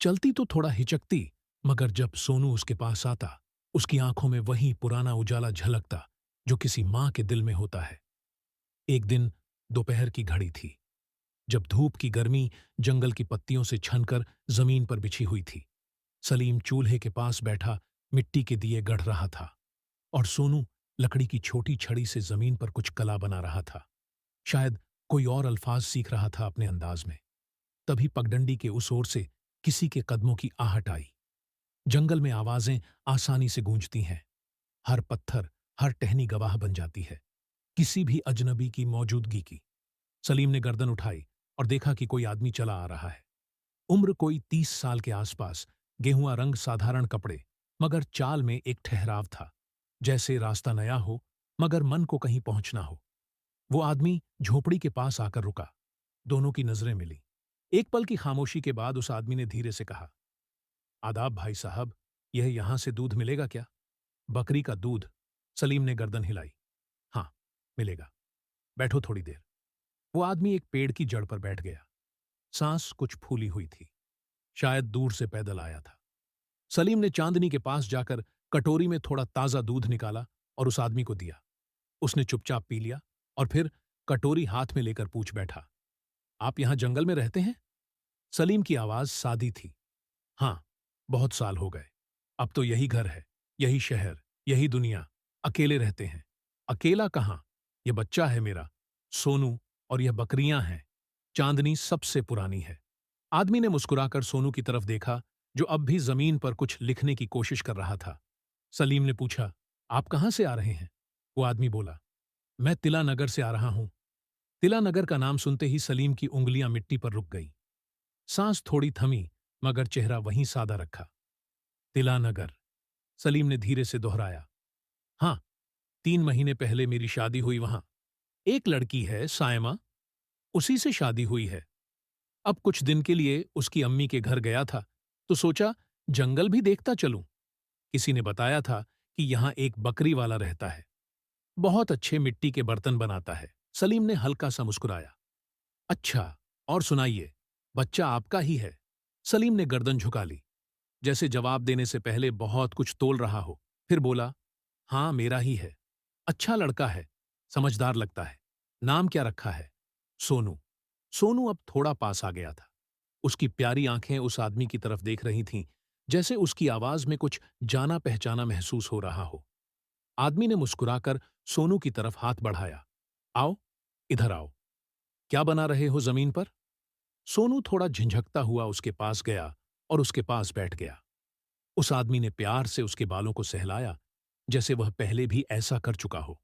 चलती तो थोड़ा हिचकती, मगर जब सोनू उसके पास आता, उसकी आंखों में वही पुराना उजाला झलकता जो किसी मां के दिल में होता है। एक दिन दोपहर की घड़ी थी, जब धूप की गर्मी जंगल की पत्तियों से छनकर जमीन पर बिछी हुई थी। सलीम चूल्हे के पास बैठा मिट्टी के दिए गढ़ रहा था और सोनू लकड़ी की छोटी छड़ी से जमीन पर कुछ कला बना रहा था, शायद कोई और अल्फाज सीख रहा था अपने अंदाज में। तभी पगडंडी के उस ओर से किसी के कदमों की आहट आई। जंगल में आवाजें आसानी से गूंजती हैं, हर पत्थर, हर टहनी गवाह बन जाती है किसी भी अजनबी की मौजूदगी की। सलीम ने गर्दन उठाई और देखा कि कोई आदमी चला आ रहा है। उम्र कोई 30 साल के आसपास, गेहुआ रंग, साधारण कपड़े, मगर चाल में एक ठहराव था, जैसे रास्ता नया हो मगर मन को कहीं पहुंचना हो। वो आदमी झोपड़ी के पास आकर रुका। दोनों की नजरें मिली। एक पल की खामोशी के बाद उस आदमी ने धीरे से कहा, आदाब भाई साहब, यह यहां से दूध मिलेगा क्या? बकरी का दूध, सलीम ने गर्दन हिलाई। हाँ, मिलेगा। बैठो थोड़ी देर। वो आदमी एक पेड़ की जड़ पर बैठ गया। सांस कुछ फूली हुई थी। शायद दूर से पैदल आया था। सलीम ने चांदनी के पास जाकर कटोरी में थोड़ा ताजा दूध निकाला और उस आदमी को दिया। उसने चुपचाप पी लिया और फिर कटोरी हाथ में लेकर पूछ बैठा, आप यहां जंगल में रहते हैं? सलीम की आवाज सादी थी। हां, बहुत साल हो गए। अब तो यही घर है, यही शहर, यही दुनिया। अकेले रहते हैं। अकेला कहां? यह बच्चा है मेरा, सोनू, और यह बकरियां हैं। चांदनी सबसे पुरानी है। आदमी ने मुस्कुराकर सोनू की तरफ देखा, जो अब भी जमीन पर कुछ लिखने की कोशिश कर रहा था। सलीम ने पूछा, आप कहां से आ रहे हैं? वो आदमी बोला, मैं तिला नगर से आ रहा हूं। तिला नगर का नाम सुनते ही सलीम की उंगलियां मिट्टी पर रुक गई। सांस थोड़ी थमी, मगर चेहरा वहीं सादा रखा। तिला नगर, सलीम ने धीरे से दोहराया। हां, 3 महीने पहले मेरी शादी हुई वहां। एक लड़की है, सायमा, उसी से शादी हुई है। अब कुछ दिन के लिए उसकी अम्मी के घर गया था, तो सोचा जंगल भी देखता चलूं। किसी ने बताया था कि यहां एक बकरी वाला रहता है, बहुत अच्छे मिट्टी के बर्तन बनाता है। सलीम ने हल्का सा मुस्कुराया। अच्छा, और सुनाइए, बच्चा आपका ही है? सलीम ने गर्दन झुका ली, जैसे जवाब देने से पहले बहुत कुछ तोल रहा हो। फिर बोला, हां, मेरा ही है। अच्छा लड़का है, समझदार लगता है। नाम क्या रखा है? सोनू। सोनू अब थोड़ा पास आ गया था। उसकी प्यारी आंखें उस आदमी की तरफ देख रही थीं, जैसे उसकी आवाज में कुछ जाना पहचाना महसूस हो रहा हो। आदमी ने मुस्कुराकर सोनू की तरफ हाथ बढ़ाया। आओ, इधर आओ। क्या बना रहे हो जमीन पर? सोनू थोड़ा झिझकता हुआ उसके पास गया और उसके पास बैठ गया। उस आदमी ने प्यार से उसके बालों को सहलाया, जैसे वह पहले भी ऐसा कर चुका हो।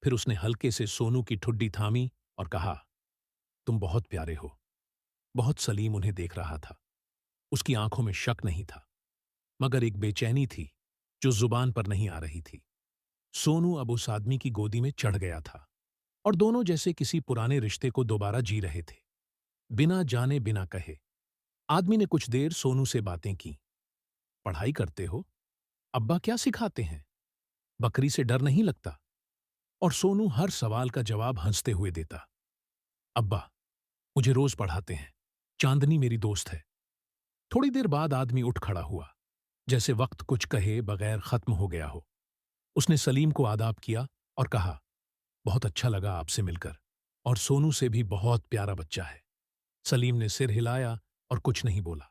फिर उसने हल्के से सोनू की ठुड्डी थामी और कहा, तुम बहुत प्यारे हो। बहुत। सलीम उन्हें देख रहा था। उसकी आंखों में शक नहीं था, मगर एक बेचैनी थी जो जुबान पर नहीं आ रही थी। सोनू अब उस आदमी की गोदी में चढ़ गया था और दोनों जैसे किसी पुराने रिश्ते को दोबारा जी रहे थे, बिना जाने बिना कहे। आदमी ने कुछ देर सोनू से बातें की। पढ़ाई करते हो? अब्बा क्या सिखाते हैं? बकरी से डर नहीं लगता? और सोनू हर सवाल का जवाब हंसते हुए देता। अब्बा मुझे रोज पढ़ाते हैं। चांदनी मेरी दोस्त है। थोड़ी देर बाद आदमी उठ खड़ा हुआ, जैसे वक्त कुछ कहे बगैर खत्म हो गया हो। उसने सलीम को आदाब किया और कहा, बहुत अच्छा लगा आपसे मिलकर, और सोनू से भी बहुत प्यारा बच्चा है। सलीम ने सिर हिलाया और कुछ नहीं बोला।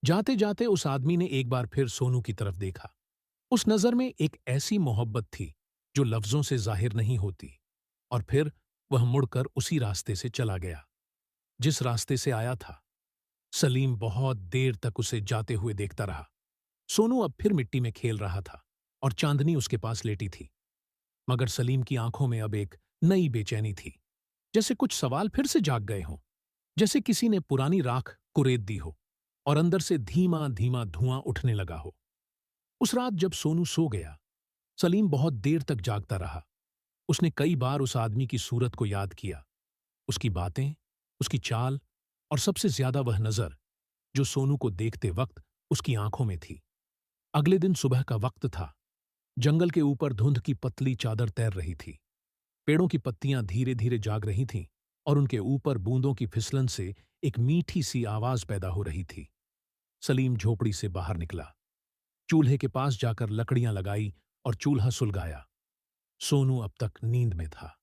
जाते जाते उस आदमी ने एक बार फिर सोनू की तरफ देखा। उस नजर में एक ऐसी मोहब्बत थी जो लफ्जों से जाहिर नहीं होती। और फिर वह मुड़कर उसी रास्ते से चला गया जिस रास्ते से आया था। सलीम बहुत देर तक उसे जाते हुए देखता रहा। सोनू अब फिर मिट्टी में खेल रहा था और चांदनी उसके पास लेटी थी, मगर सलीम की आंखों में अब एक नई बेचैनी थी, जैसे कुछ सवाल फिर से जाग गए हों, जैसे किसी ने पुरानी राख कुरेद दी हो और अंदर से धीमा धीमा धुआं उठने लगा हो। उस रात जब सोनू सो गया, सलीम बहुत देर तक जागता रहा। उसने कई बार उस आदमी की सूरत को याद किया, उसकी बातें, उसकी चाल, और सबसे ज्यादा वह नजर जो सोनू को देखते वक्त उसकी आंखों में थी। अगले दिन सुबह का वक्त था। जंगल के ऊपर धुंध की पतली चादर तैर रही थी। पेड़ों की पत्तियां धीरे धीरे जाग रही थीं और उनके ऊपर बूंदों की फिसलन से एक मीठी सी आवाज पैदा हो रही थी। सलीम झोपड़ी से बाहर निकला, चूल्हे के पास जाकर लकड़ियां लगाई और चूल्हा सुलगाया। सोनू अब तक नींद में था।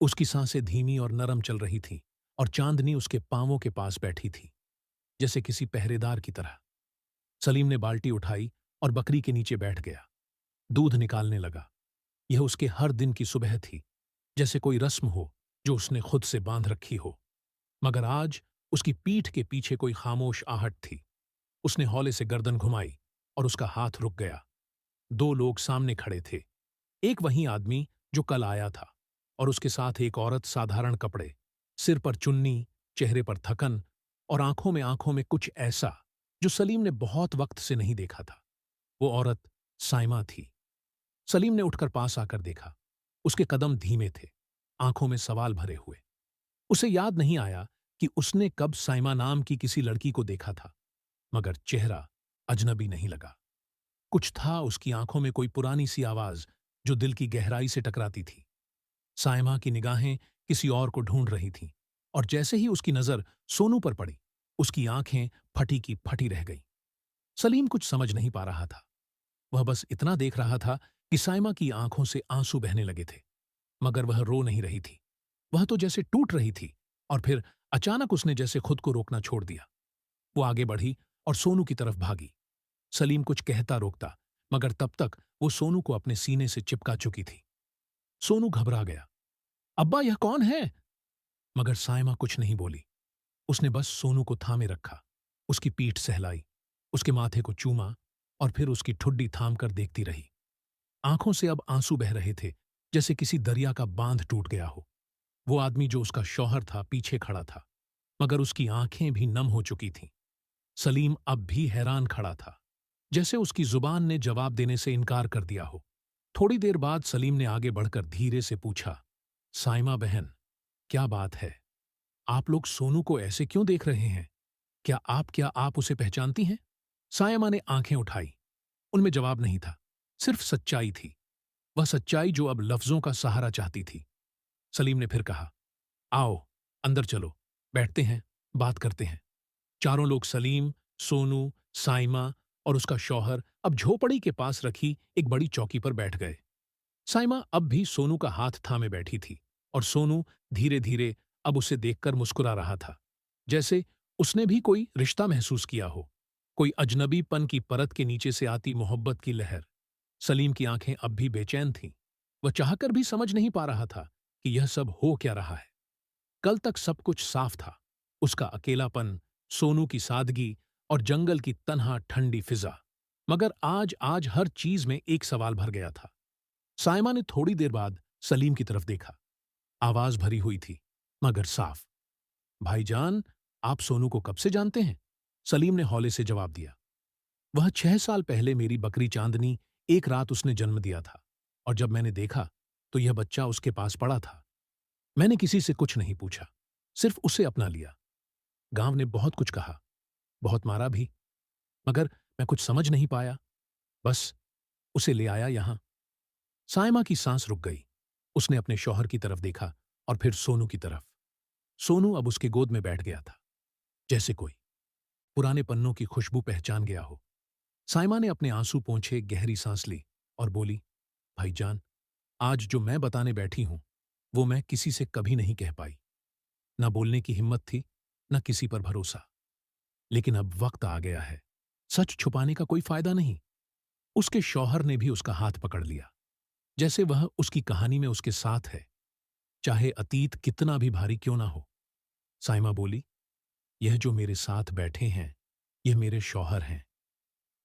उसकी सांसें धीमी और नरम चल रही थीं और चांदनी उसके पांवों के पास बैठी थी, जैसे किसी पहरेदार की तरह। सलीम ने बाल्टी उठाई और बकरी के नीचे बैठ गया। दूध निकालने लगा। यह उसके हर दिन की सुबह थी, जैसे कोई रस्म हो जो उसने खुद से बांध रखी हो। मगर आज उसकी पीठ के पीछे कोई खामोश आहट थी। उसने हौले से गर्दन घुमाई और उसका हाथ रुक गया। 2 लोग सामने खड़े थे। एक वही आदमी जो कल आया था, और उसके साथ एक औरत साधारण कपड़े, सिर पर चुन्नी, चेहरे पर थकन और आंखों में कुछ ऐसा जो सलीम ने बहुत वक्त से नहीं देखा था। वो औरत साइमा थी। सलीम ने उठकर पास आकर देखा। उसके कदम धीमे थे, आंखों में सवाल भरे हुए। उसे याद नहीं आया कि उसने कब साइमा नाम की किसी लड़की को देखा था, मगर चेहरा अजनबी नहीं लगा। कुछ था उसकी आंखों में, कोई पुरानी सी आवाज जो दिल की गहराई से टकराती थी। साइमा की निगाहें किसी और को ढूंढ रही थीं, और जैसे ही उसकी नजर सोनू पर पड़ी, उसकी आंखें फटी की फटी रह गईं। सलीम कुछ समझ नहीं पा रहा था। वह बस इतना देख रहा था कि साइमा की आंखों से आंसू बहने लगे थे, मगर वह रो नहीं रही थी। वह तो जैसे टूट रही थी, और फिर अचानक उसने जैसे खुद को रोकना छोड़ दिया। वो आगे बढ़ी और सोनू की तरफ भागी। सलीम कुछ कहता रोकता, मगर तब तक वो सोनू को अपने सीने से चिपका चुकी थी। सोनू घबरा गया। अब्बा, यह कौन है? मगर साइमा कुछ नहीं बोली। उसने बस सोनू को थामे रखा, उसकी पीठ सहलाई, उसके माथे को चूमा, और फिर उसकी ठुड्डी थाम कर देखती रही। आंखों से अब आंसू बह रहे थे, जैसे किसी दरिया का बांध टूट गया हो। वो आदमी जो उसका शौहर था पीछे खड़ा था, मगर उसकी आंखें भी नम हो चुकी थीं। सलीम अब भी हैरान खड़ा था, जैसे उसकी जुबान ने जवाब देने से इनकार कर दिया हो। थोड़ी देर बाद सलीम ने आगे बढ़कर धीरे से पूछा, साइमा बहन, क्या बात है? आप लोग सोनू को ऐसे क्यों देख रहे हैं? क्या आप उसे पहचानती हैं? सायमा ने आंखें उठाई। उनमें जवाब नहीं था, सिर्फ सच्चाई थी। वह सच्चाई जो अब लफ्जों का सहारा चाहती थी। सलीम ने फिर कहा, आओ, अंदर चलो, बैठते हैं, बात करते हैं। चारों लोग सलीम, सोनू, साइमा और उसका शौहर अब झोपड़ी के पास रखी एक बड़ी चौकी पर बैठ गए। साइमा अब भी सोनू का हाथ थामे बैठी थी, और सोनू धीरे धीरे अब उसे देखकर मुस्कुरा रहा था, जैसे उसने भी कोई रिश्ता महसूस किया हो, कोई अजनबीपन की परत के नीचे से आती मोहब्बत की लहर। सलीम की आंखें अब भी बेचैन थीं। वह चाहकर भी समझ नहीं पा रहा था कि यह सब हो क्या रहा है। कल तक सब कुछ साफ था, उसका अकेलापन, सोनू की सादगी और जंगल की तन्हा ठंडी फिजा। मगर आज आज हर चीज में एक सवाल भर गया था। साइमा ने थोड़ी देर बाद सलीम की तरफ देखा। आवाज भरी हुई थी, मगर साफ। भाईजान, आप सोनू को कब से जानते हैं? सलीम ने हौले से जवाब दिया। वह 6 साल पहले मेरी बकरी चांदनी एक रात उसने जन्म दिया था, और जब मैंने देखा तो यह बच्चा उसके पास पड़ा था। मैंने किसी से कुछ नहीं पूछा, सिर्फ उसे अपना लिया। गांव ने बहुत कुछ कहा, बहुत मारा भी, मगर मैं कुछ समझ नहीं पाया। बस उसे ले आया यहां। साइमा की सांस रुक गई। उसने अपने शौहर की तरफ देखा और फिर सोनू की तरफ। सोनू अब उसके गोद में बैठ गया था, जैसे कोई पुराने पन्नों की खुशबू पहचान गया हो। साइमा ने अपने आंसू पोंछे गहरी सांस ली और बोली, भाईजान, आज जो मैं बताने बैठी हूं, वो मैं किसी से कभी नहीं कह पाई। ना बोलने की हिम्मत थी, ना किसी पर भरोसा। लेकिन अब वक्त आ गया है। सच छुपाने का कोई फायदा नहीं। उसके शौहर ने भी उसका हाथ पकड़ लिया, जैसे वह उसकी कहानी में उसके साथ है, चाहे अतीत कितना भी भारी क्यों ना हो। साइमा बोली, यह जो मेरे साथ बैठे हैं, यह मेरे शौहर हैं।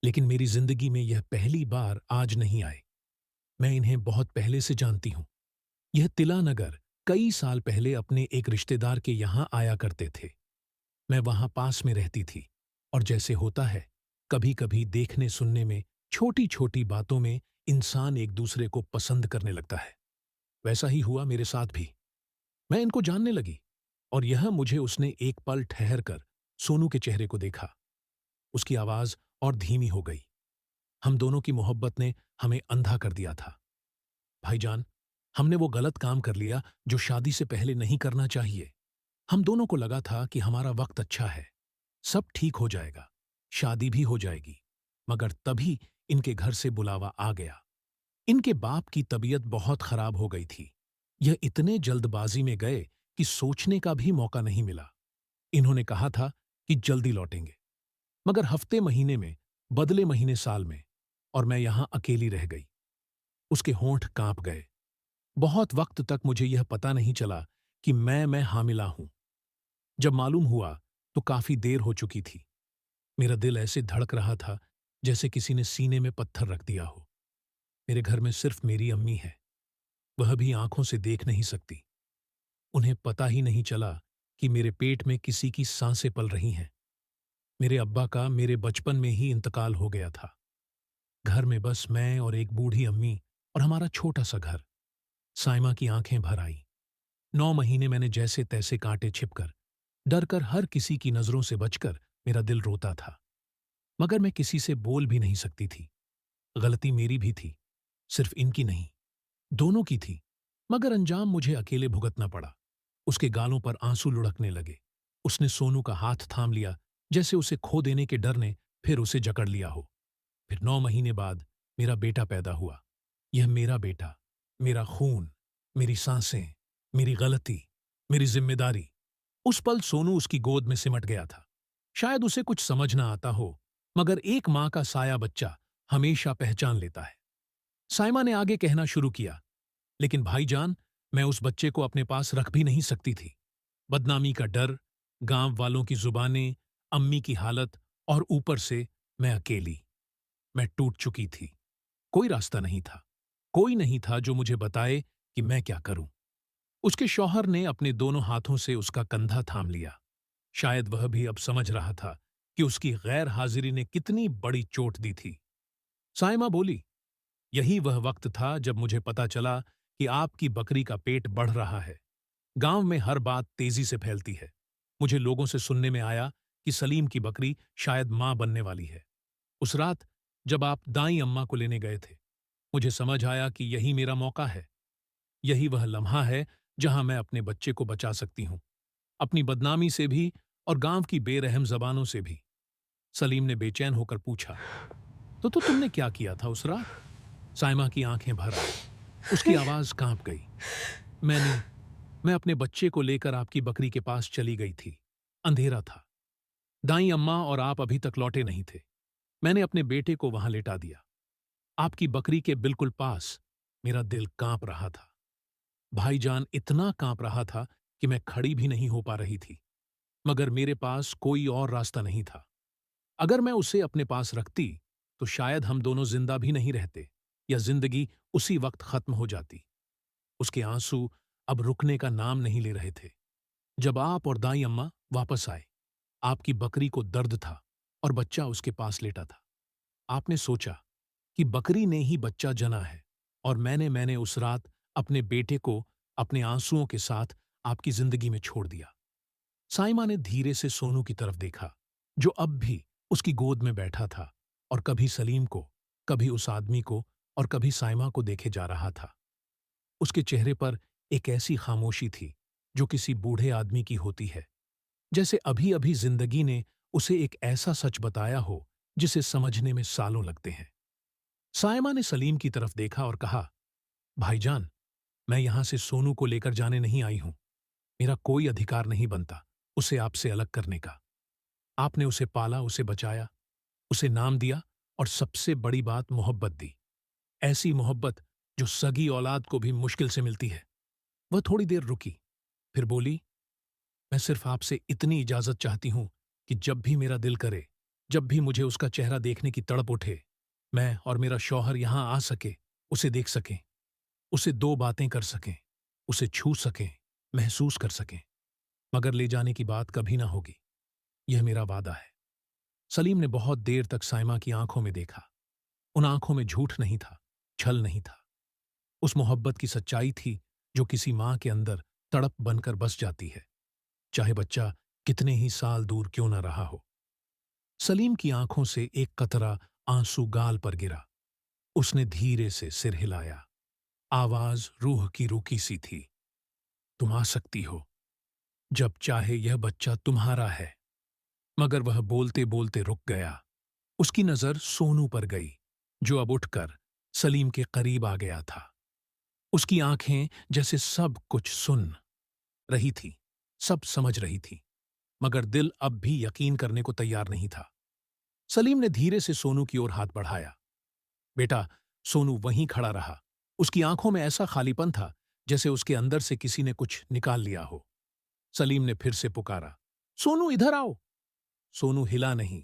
लेकिन मेरी जिंदगी में यह पहली बार आज नहीं आए। मैं इन्हें बहुत पहले से जानती हूं। यह तिलानगर कई साल पहले अपने एक रिश्तेदार के यहां आया करते थे। मैं वहां पास में रहती थी, और जैसे होता है, कभी कभी देखने सुनने में, छोटी छोटी बातों में इंसान एक दूसरे को पसंद करने लगता है। वैसा ही हुआ मेरे साथ भी। मैं इनको जानने लगी, और यह मुझे उसने एक पल ठहर कर सोनू के चेहरे को देखा। उसकी आवाज और धीमी हो गई। हम दोनों की मोहब्बत ने हमें अंधा कर दिया था। भाईजान, हमने वो गलत काम कर लिया जो शादी से पहले नहीं करना चाहिए। हम दोनों को लगा था कि हमारा वक्त अच्छा है, सब ठीक हो जाएगा, शादी भी हो जाएगी। मगर तभी इनके घर से बुलावा आ गया। इनके बाप की तबीयत बहुत खराब हो गई थी। यह इतने जल्दबाजी में गए कि सोचने का भी मौका नहीं मिला। इन्होंने कहा था कि जल्दी लौटेंगे, मगर हफ्ते महीने में, बदले महीने साल में, और मैं यहां अकेली रह गई। उसके होंठ कांप गए। बहुत वक्त तक मुझे यह पता नहीं चला कि मैं हामिला हूं। जब मालूम हुआ तो काफी देर हो चुकी थी। मेरा दिल ऐसे धड़क रहा था जैसे किसी ने सीने में पत्थर रख दिया हो। मेरे घर में सिर्फ मेरी अम्मी है, वह भी आंखों से देख नहीं सकती। उन्हें पता ही नहीं चला कि मेरे पेट में किसी की सांसें पल रही हैं। मेरे अब्बा का मेरे बचपन में ही इंतकाल हो गया था। घर में बस मैं और एक बूढ़ी अम्मी और हमारा छोटा सा घर। साइमा की आंखें भर आई। 9 महीने मैंने जैसे तैसे कांटे छिपकर, डरकर, हर किसी की नजरों से बचकर मेरा दिल रोता था। मगर मैं किसी से बोल भी नहीं सकती थी। गलती मेरी भी थी, सिर्फ इनकी नहीं। दोनों की थी, मगर अंजाम मुझे अकेले भुगतना पड़ा। उसके गालों पर आंसू लुढ़कने लगे। उसने सोनू का हाथ थाम लिया, जैसे उसे खो देने के डर ने फिर उसे जकड़ लिया हो। फिर 9 महीने बाद मेरा बेटा पैदा हुआ। यह मेरा बेटा, मेरा खून, मेरी सांसें, मेरी गलती, मेरी जिम्मेदारी। उस पल सोनू उसकी गोद में सिमट गया था। शायद उसे कुछ समझ ना आता हो, मगर एक मां का साया बच्चा हमेशा पहचान लेता है। साइमा ने आगे कहना शुरू किया, लेकिन भाईजान, मैं उस बच्चे को अपने पास रख भी नहीं सकती थी। बदनामी का डर, गांव वालों की जुबानें, अम्मी की हालत और ऊपर से मैं अकेली। मैं टूट चुकी थी। कोई रास्ता नहीं था। कोई नहीं था जो मुझे बताए कि मैं क्या करूं। उसके शौहर ने अपने दोनों हाथों से उसका कंधा थाम लिया। शायद वह भी अब समझ रहा था कि उसकी गैर हाजिरी ने कितनी बड़ी चोट दी थी। साइमा बोली, यही वह वक्त था जब मुझे पता चला कि आपकी बकरी का पेट बढ़ रहा है। गांव में हर बात तेजी से फैलती है। मुझे लोगों से सुनने में आया कि सलीम की बकरी शायद मां बनने वाली है। उस रात जब आप दाई अम्मा को लेने गए थे, मुझे समझ आया कि यही मेरा मौका है। यही वह लम्हा है जहां मैं अपने बच्चे को बचा सकती हूं, अपनी बदनामी से भी और गांव की बेरहम जबानों से भी। सलीम ने बेचैन होकर पूछा, तो तुमने क्या किया था उस रात? साइमा की आंखें भर आई। उसकी आवाज कांप गई। मैंने मैं अपने बच्चे को लेकर आपकी बकरी के पास चली गई थी। अंधेरा था। दाई अम्मा और आप अभी तक लौटे नहीं थे। मैंने अपने बेटे को वहां लेटा दिया। आपकी बकरी के बिल्कुल पास। मेरा दिल कांप रहा था। भाईजान, इतना कांप रहा था कि मैं खड़ी भी नहीं हो पा रही थी। मगर मेरे पास कोई और रास्ता नहीं था। अगर मैं उसे अपने पास रखती तो शायद हम दोनों जिंदा भी नहीं रहते, या जिंदगी उसी वक्त खत्म हो जाती। उसके आंसू अब रुकने का नाम नहीं ले रहे थे। जब आप और दाई अम्मा वापस आए, आपकी बकरी को दर्द था और बच्चा उसके पास लेटा था। आपने सोचा कि बकरी ने ही बच्चा जना है, और मैंने उस रात अपने बेटे को अपने आंसुओं के साथ आपकी जिंदगी में छोड़ दिया। साइमा ने धीरे से सोनू की तरफ देखा, जो अब भी उसकी गोद में बैठा था और कभी सलीम को, कभी उस आदमी को और कभी साइमा को देखे जा रहा था। उसके चेहरे पर एक ऐसी खामोशी थी जो किसी बूढ़े आदमी की होती है, जैसे अभी अभी जिंदगी ने उसे एक ऐसा सच बताया हो जिसे समझने में सालों लगते हैं। साइमा ने सलीम की तरफ देखा और कहा, भाईजान, मैं यहां से सोनू को लेकर जाने नहीं आई हूं। मेरा कोई अधिकार नहीं बनता उसे आपसे अलग करने का। आपने उसे पाला, उसे बचाया, उसे नाम दिया और सबसे बड़ी बात, मोहब्बत दी। ऐसी मोहब्बत जो सगी औलाद को भी मुश्किल से मिलती है। वह थोड़ी देर रुकी, फिर बोली, मैं सिर्फ आपसे इतनी इजाजत चाहती हूं कि जब भी मेरा दिल करे, जब भी मुझे उसका चेहरा देखने की तड़प उठे, मैं और मेरा शौहर यहां आ सके, उसे देख सकें, उसे दो बातें कर सकें, उसे छू सकें, महसूस कर सकें। मगर ले जाने की बात कभी ना होगी। यह मेरा वादा है। सलीम ने बहुत देर तक साइमा की आंखों में देखा। उन आंखों में झूठ नहीं था, छल नहीं था। उस मोहब्बत की सच्चाई थी जो किसी मां के अंदर तड़प बनकर बस जाती है, चाहे बच्चा कितने ही साल दूर क्यों न रहा हो। सलीम की आंखों से एक कतरा आंसू गाल पर गिरा। उसने धीरे से सिर हिलाया। आवाज रूह की रुकी सी थी। तुम आ सकती हो जब चाहे, यह बच्चा तुम्हारा है। मगर वह बोलते बोलते रुक गया। उसकी नजर सोनू पर गई, जो अब उठकर सलीम के करीब आ गया था। उसकी आंखें जैसे सब कुछ सुन रही थी, सब समझ रही थी, मगर दिल अब भी यकीन करने को तैयार नहीं था। सलीम ने धीरे से सोनू की ओर हाथ बढ़ाया। बेटा, सोनू वहीं खड़ा रहा। उसकी आंखों में ऐसा खालीपन था जैसे उसके अंदर से किसी ने कुछ निकाल लिया हो। सलीम ने फिर से पुकारा, सोनू, इधर आओ। सोनू हिला नहीं,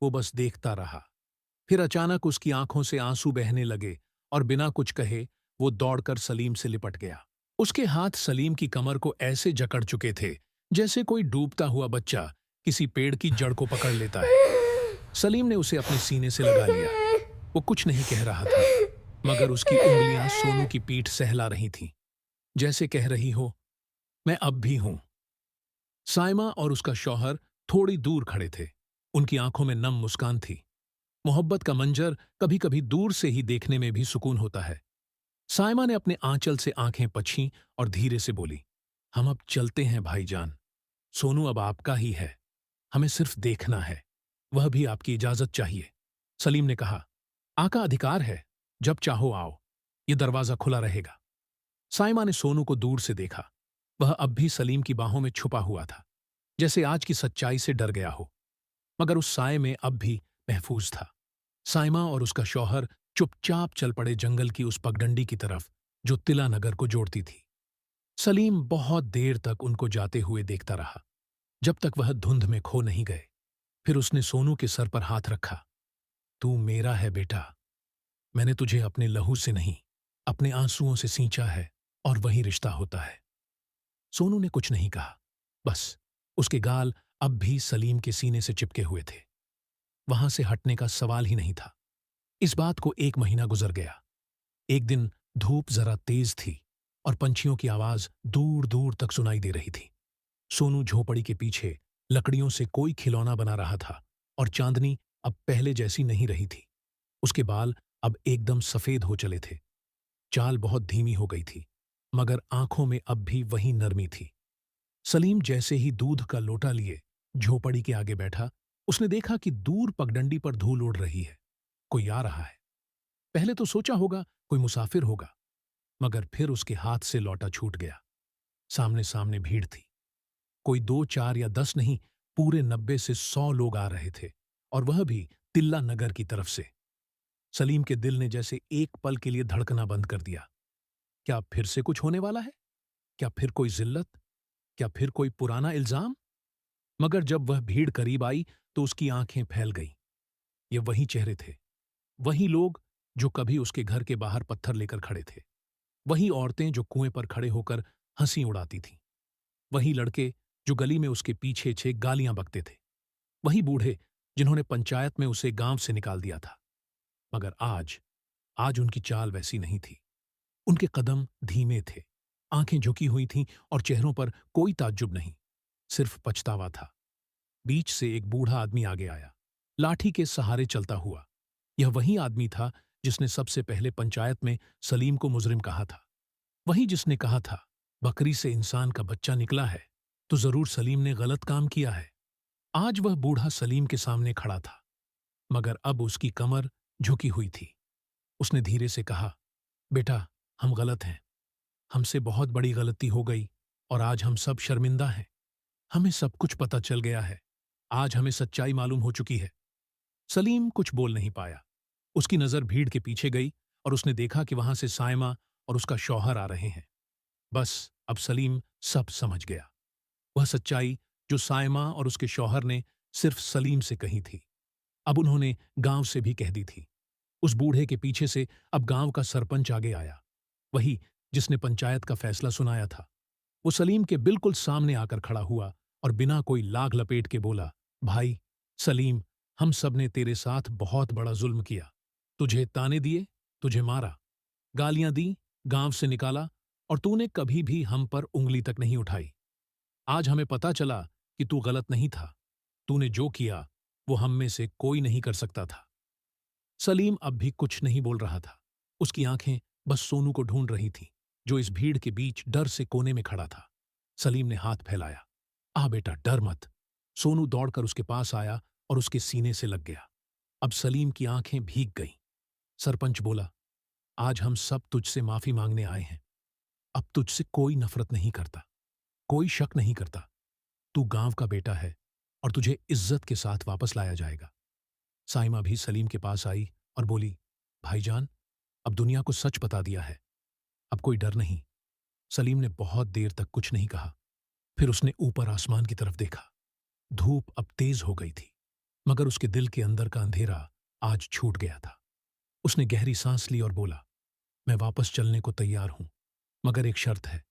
वो बस देखता रहा। फिर अचानक उसकी आंखों से आंसू बहने लगे और बिना कुछ कहे वो दौड़कर सलीम से लिपट गया। उसके हाथ सलीम की कमर को ऐसे जकड़ चुके थे जैसे कोई डूबता हुआ बच्चा किसी पेड़ की जड़ को पकड़ लेता है। सलीम ने उसे अपने सीने से लगा लिया। वो कुछ नहीं कह रहा था, मगर उसकी उंगलियां सोनू की पीठ सहला रही थीं, जैसे कह रही हो, मैं अब भी हूं। साइमा और उसका शौहर थोड़ी दूर खड़े थे। उनकी आंखों में नम मुस्कान थी। मोहब्बत का मंजर कभी कभी दूर से ही देखने में भी सुकून होता है। साइमा ने अपने आंचल से आंखें पछीं और धीरे से बोली, हम अब चलते हैं भाईजान। सोनू अब आपका ही है। हमें सिर्फ देखना है। वह भी आपकी इजाजत चाहिए। सलीम ने कहा, आका अधिकार है। जब चाहो आओ। ये दरवाजा खुला रहेगा। साइमा ने सोनू को दूर से देखा। वह अब भी सलीम की बाहों में छुपा हुआ था, जैसे आज की सच्चाई से डर गया हो, मगर उस साए में अब भी महफूज था। साइमा और उसका शौहर चुपचाप चल पड़े जंगल की उस पगडंडी की तरफ जो तिला नगर को जोड़ती थी। सलीम बहुत देर तक उनको जाते हुए देखता रहा, जब तक वह धुंध में खो नहीं गए। फिर उसने सोनू के सर पर हाथ रखा। तू मेरा है बेटा। मैंने तुझे अपने लहू से नहीं, अपने आंसुओं से सींचा है, और वही रिश्ता होता है। सोनू ने कुछ नहीं कहा, बस उसके गाल अब भी सलीम के सीने से चिपके हुए थे। वहां से हटने का सवाल ही नहीं था। इस बात को 1 महीना गुजर गया। एक दिन धूप जरा तेज थी और पंछियों की आवाज दूर दूर तक सुनाई दे रही थी। सोनू झोपड़ी के पीछे लकड़ियों से कोई खिलौना बना रहा था, और चांदनी अब पहले जैसी नहीं रही थी। उसके बाल अब एकदम सफेद हो चले थे। चाल बहुत धीमी हो गई थी, मगर आंखों में अब भी वही नरमी थी। सलीम जैसे ही दूध का लोटा लिए झोपड़ी के आगे बैठा, उसने देखा कि दूर पगडंडी पर धूल उड़ रही है। कोई आ रहा है। पहले तो सोचा होगा कोई मुसाफिर होगा, मगर फिर उसके हाथ से लौटा छूट गया। सामने सामने भीड़ थी। कोई 2, 4 या 10 नहीं, पूरे 90 से 100 लोग आ रहे थे, और वह भी तिल्ला नगर की तरफ से। सलीम के दिल ने जैसे एक पल के लिए धड़कना बंद कर दिया। क्या फिर से कुछ होने वाला है? क्या फिर कोई जिल्लत? क्या फिर कोई पुराना इल्जाम? मगर जब वह भीड़ करीब आई तो उसकी आंखें फैल गईं। ये वही चेहरे थे, वही लोग जो कभी उसके घर के बाहर पत्थर लेकर खड़े थे, वही औरतें जो कुएं पर खड़े होकर हंसी उड़ाती थीं, वही लड़के जो गली में उसके पीछे छे गालियां बकते थे, वही बूढ़े जिन्होंने पंचायत में उसे गांव से निकाल दिया था। मगर आज आज उनकी चाल वैसी नहीं थी। उनके कदम धीमे थे, आंखें झुकी हुई थीं, और चेहरों पर कोई ताज्जुब नहीं, सिर्फ पछतावा था। बीच से एक बूढ़ा आदमी आगे आया, लाठी के सहारे चलता हुआ। यह वही आदमी था जिसने सबसे पहले पंचायत में सलीम को मुजरिम कहा था। वही जिसने कहा था, बकरी से इंसान का बच्चा निकला है तो जरूर सलीम ने गलत काम किया है। आज वह बूढ़ा सलीम के सामने खड़ा था, मगर अब उसकी कमर झुकी हुई थी। उसने धीरे से कहा, बेटा, हम गलत हैं। हमसे बहुत बड़ी गलती हो गई, और आज हम सब शर्मिंदा हैं। हमें सब कुछ पता चल गया है। आज हमें सच्चाई मालूम हो चुकी है। सलीम कुछ बोल नहीं पाया। उसकी नजर भीड़ के पीछे गई, और उसने देखा कि वहां से साइमा और उसका शौहर आ रहे हैं। बस अब सलीम सब समझ गया। वह सच्चाई जो साइमा और उसके शौहर ने सिर्फ सलीम से कही थी, अब उन्होंने गांव से भी कह दी थी। उस बूढ़े के पीछे से अब गांव का सरपंच आगे आया, वही जिसने पंचायत का फैसला सुनाया था। वो सलीम के बिल्कुल सामने आकर खड़ा हुआ और बिना कोई लाग लपेट के बोला, भाई सलीम, हम सब ने तेरे साथ बहुत बड़ा जुल्म किया। तुझे ताने दिए, तुझे मारा, गालियां दी, गांव से निकाला, और तूने कभी भी हम पर उंगली तक नहीं उठाई। आज हमें पता चला कि तू गलत नहीं था। तूने जो किया वो हम में से कोई नहीं कर सकता था। सलीम अब भी कुछ नहीं बोल रहा था। उसकी आंखें बस सोनू को ढूंढ रही थीं, जो इस भीड़ के बीच डर से कोने में खड़ा था। सलीम ने हाथ फैलाया। आ बेटा, डर मत। सोनू दौड़कर उसके पास आया और उसके सीने से लग गया। अब सलीम की आंखें भीग गईं। सरपंच बोला, आज हम सब तुझसे माफी मांगने आए हैं। अब तुझसे कोई नफरत नहीं करता, कोई शक नहीं करता। तू गांव का बेटा है, और तुझे इज्जत के साथ वापस लाया जाएगा। साइमा भी सलीम के पास आई और बोली, भाईजान, अब दुनिया को सच बता दिया है। अब कोई डर नहीं। सलीम ने बहुत देर तक कुछ नहीं कहा। फिर उसने ऊपर आसमान की तरफ देखा। धूप अब तेज हो गई थी, मगर उसके दिल के अंदर का अंधेरा आज छूट गया था। उसने गहरी सांस ली और बोला, मैं वापस चलने को तैयार हूं, मगर एक शर्त है।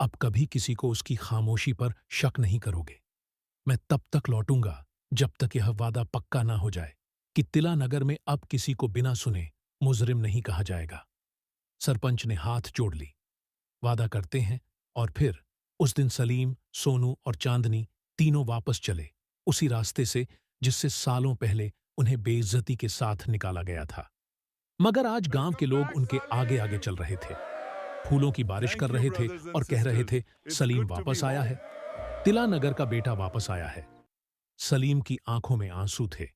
अब कभी किसी को उसकी खामोशी पर शक नहीं करोगे। मैं तब तक लौटूंगा जब तक यह वादा पक्का ना हो जाए कि तिला नगर में अब किसी को बिना सुने मुजरिम नहीं कहा जाएगा। सरपंच ने हाथ जोड़ ली। वादा करते हैं। और फिर उस दिन सलीम, सोनू और चांदनी तीनों वापस चले, उसी रास्ते से जिससे सालों पहले उन्हें बेइज्जती के साथ निकाला गया था। मगर आज गांव के लोग उनके आगे आगे चल रहे थे, फूलों की बारिश कर Thank you, रहे थे brothers and और कह रहे थे, sisters. It's Salim good to be वापस आया home. है। तिला नगर का बेटा वापस आया है। सलीम की आंखों में आंसू थे,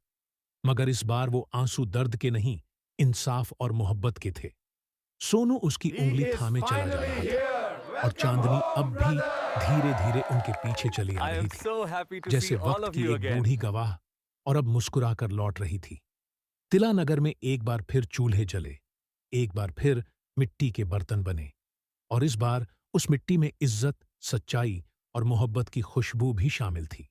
मगर इस बार वो आंसू दर्द के नहीं, इंसाफ और मोहब्बत के थे। सोनू उसकी He उंगली is थामे चला जा finally रहा था here. और Welcome चांदनी अब home, भी brother. धीरे धीरे उनके पीछे चली आ I रही am थी, so happy to जैसे see all वक्त of की you एक again. बूढ़ी गवाह और अब मुस्कुराकर लौट रही थी। तिला नगर में एक बार फिर चूल्हे जले, एक बार फिर मिट्टी के बर्तन बने, और इस बार उस मिट्टी में इज्जत, सच्चाई और मोहब्बत की खुशबू भी शामिल थी।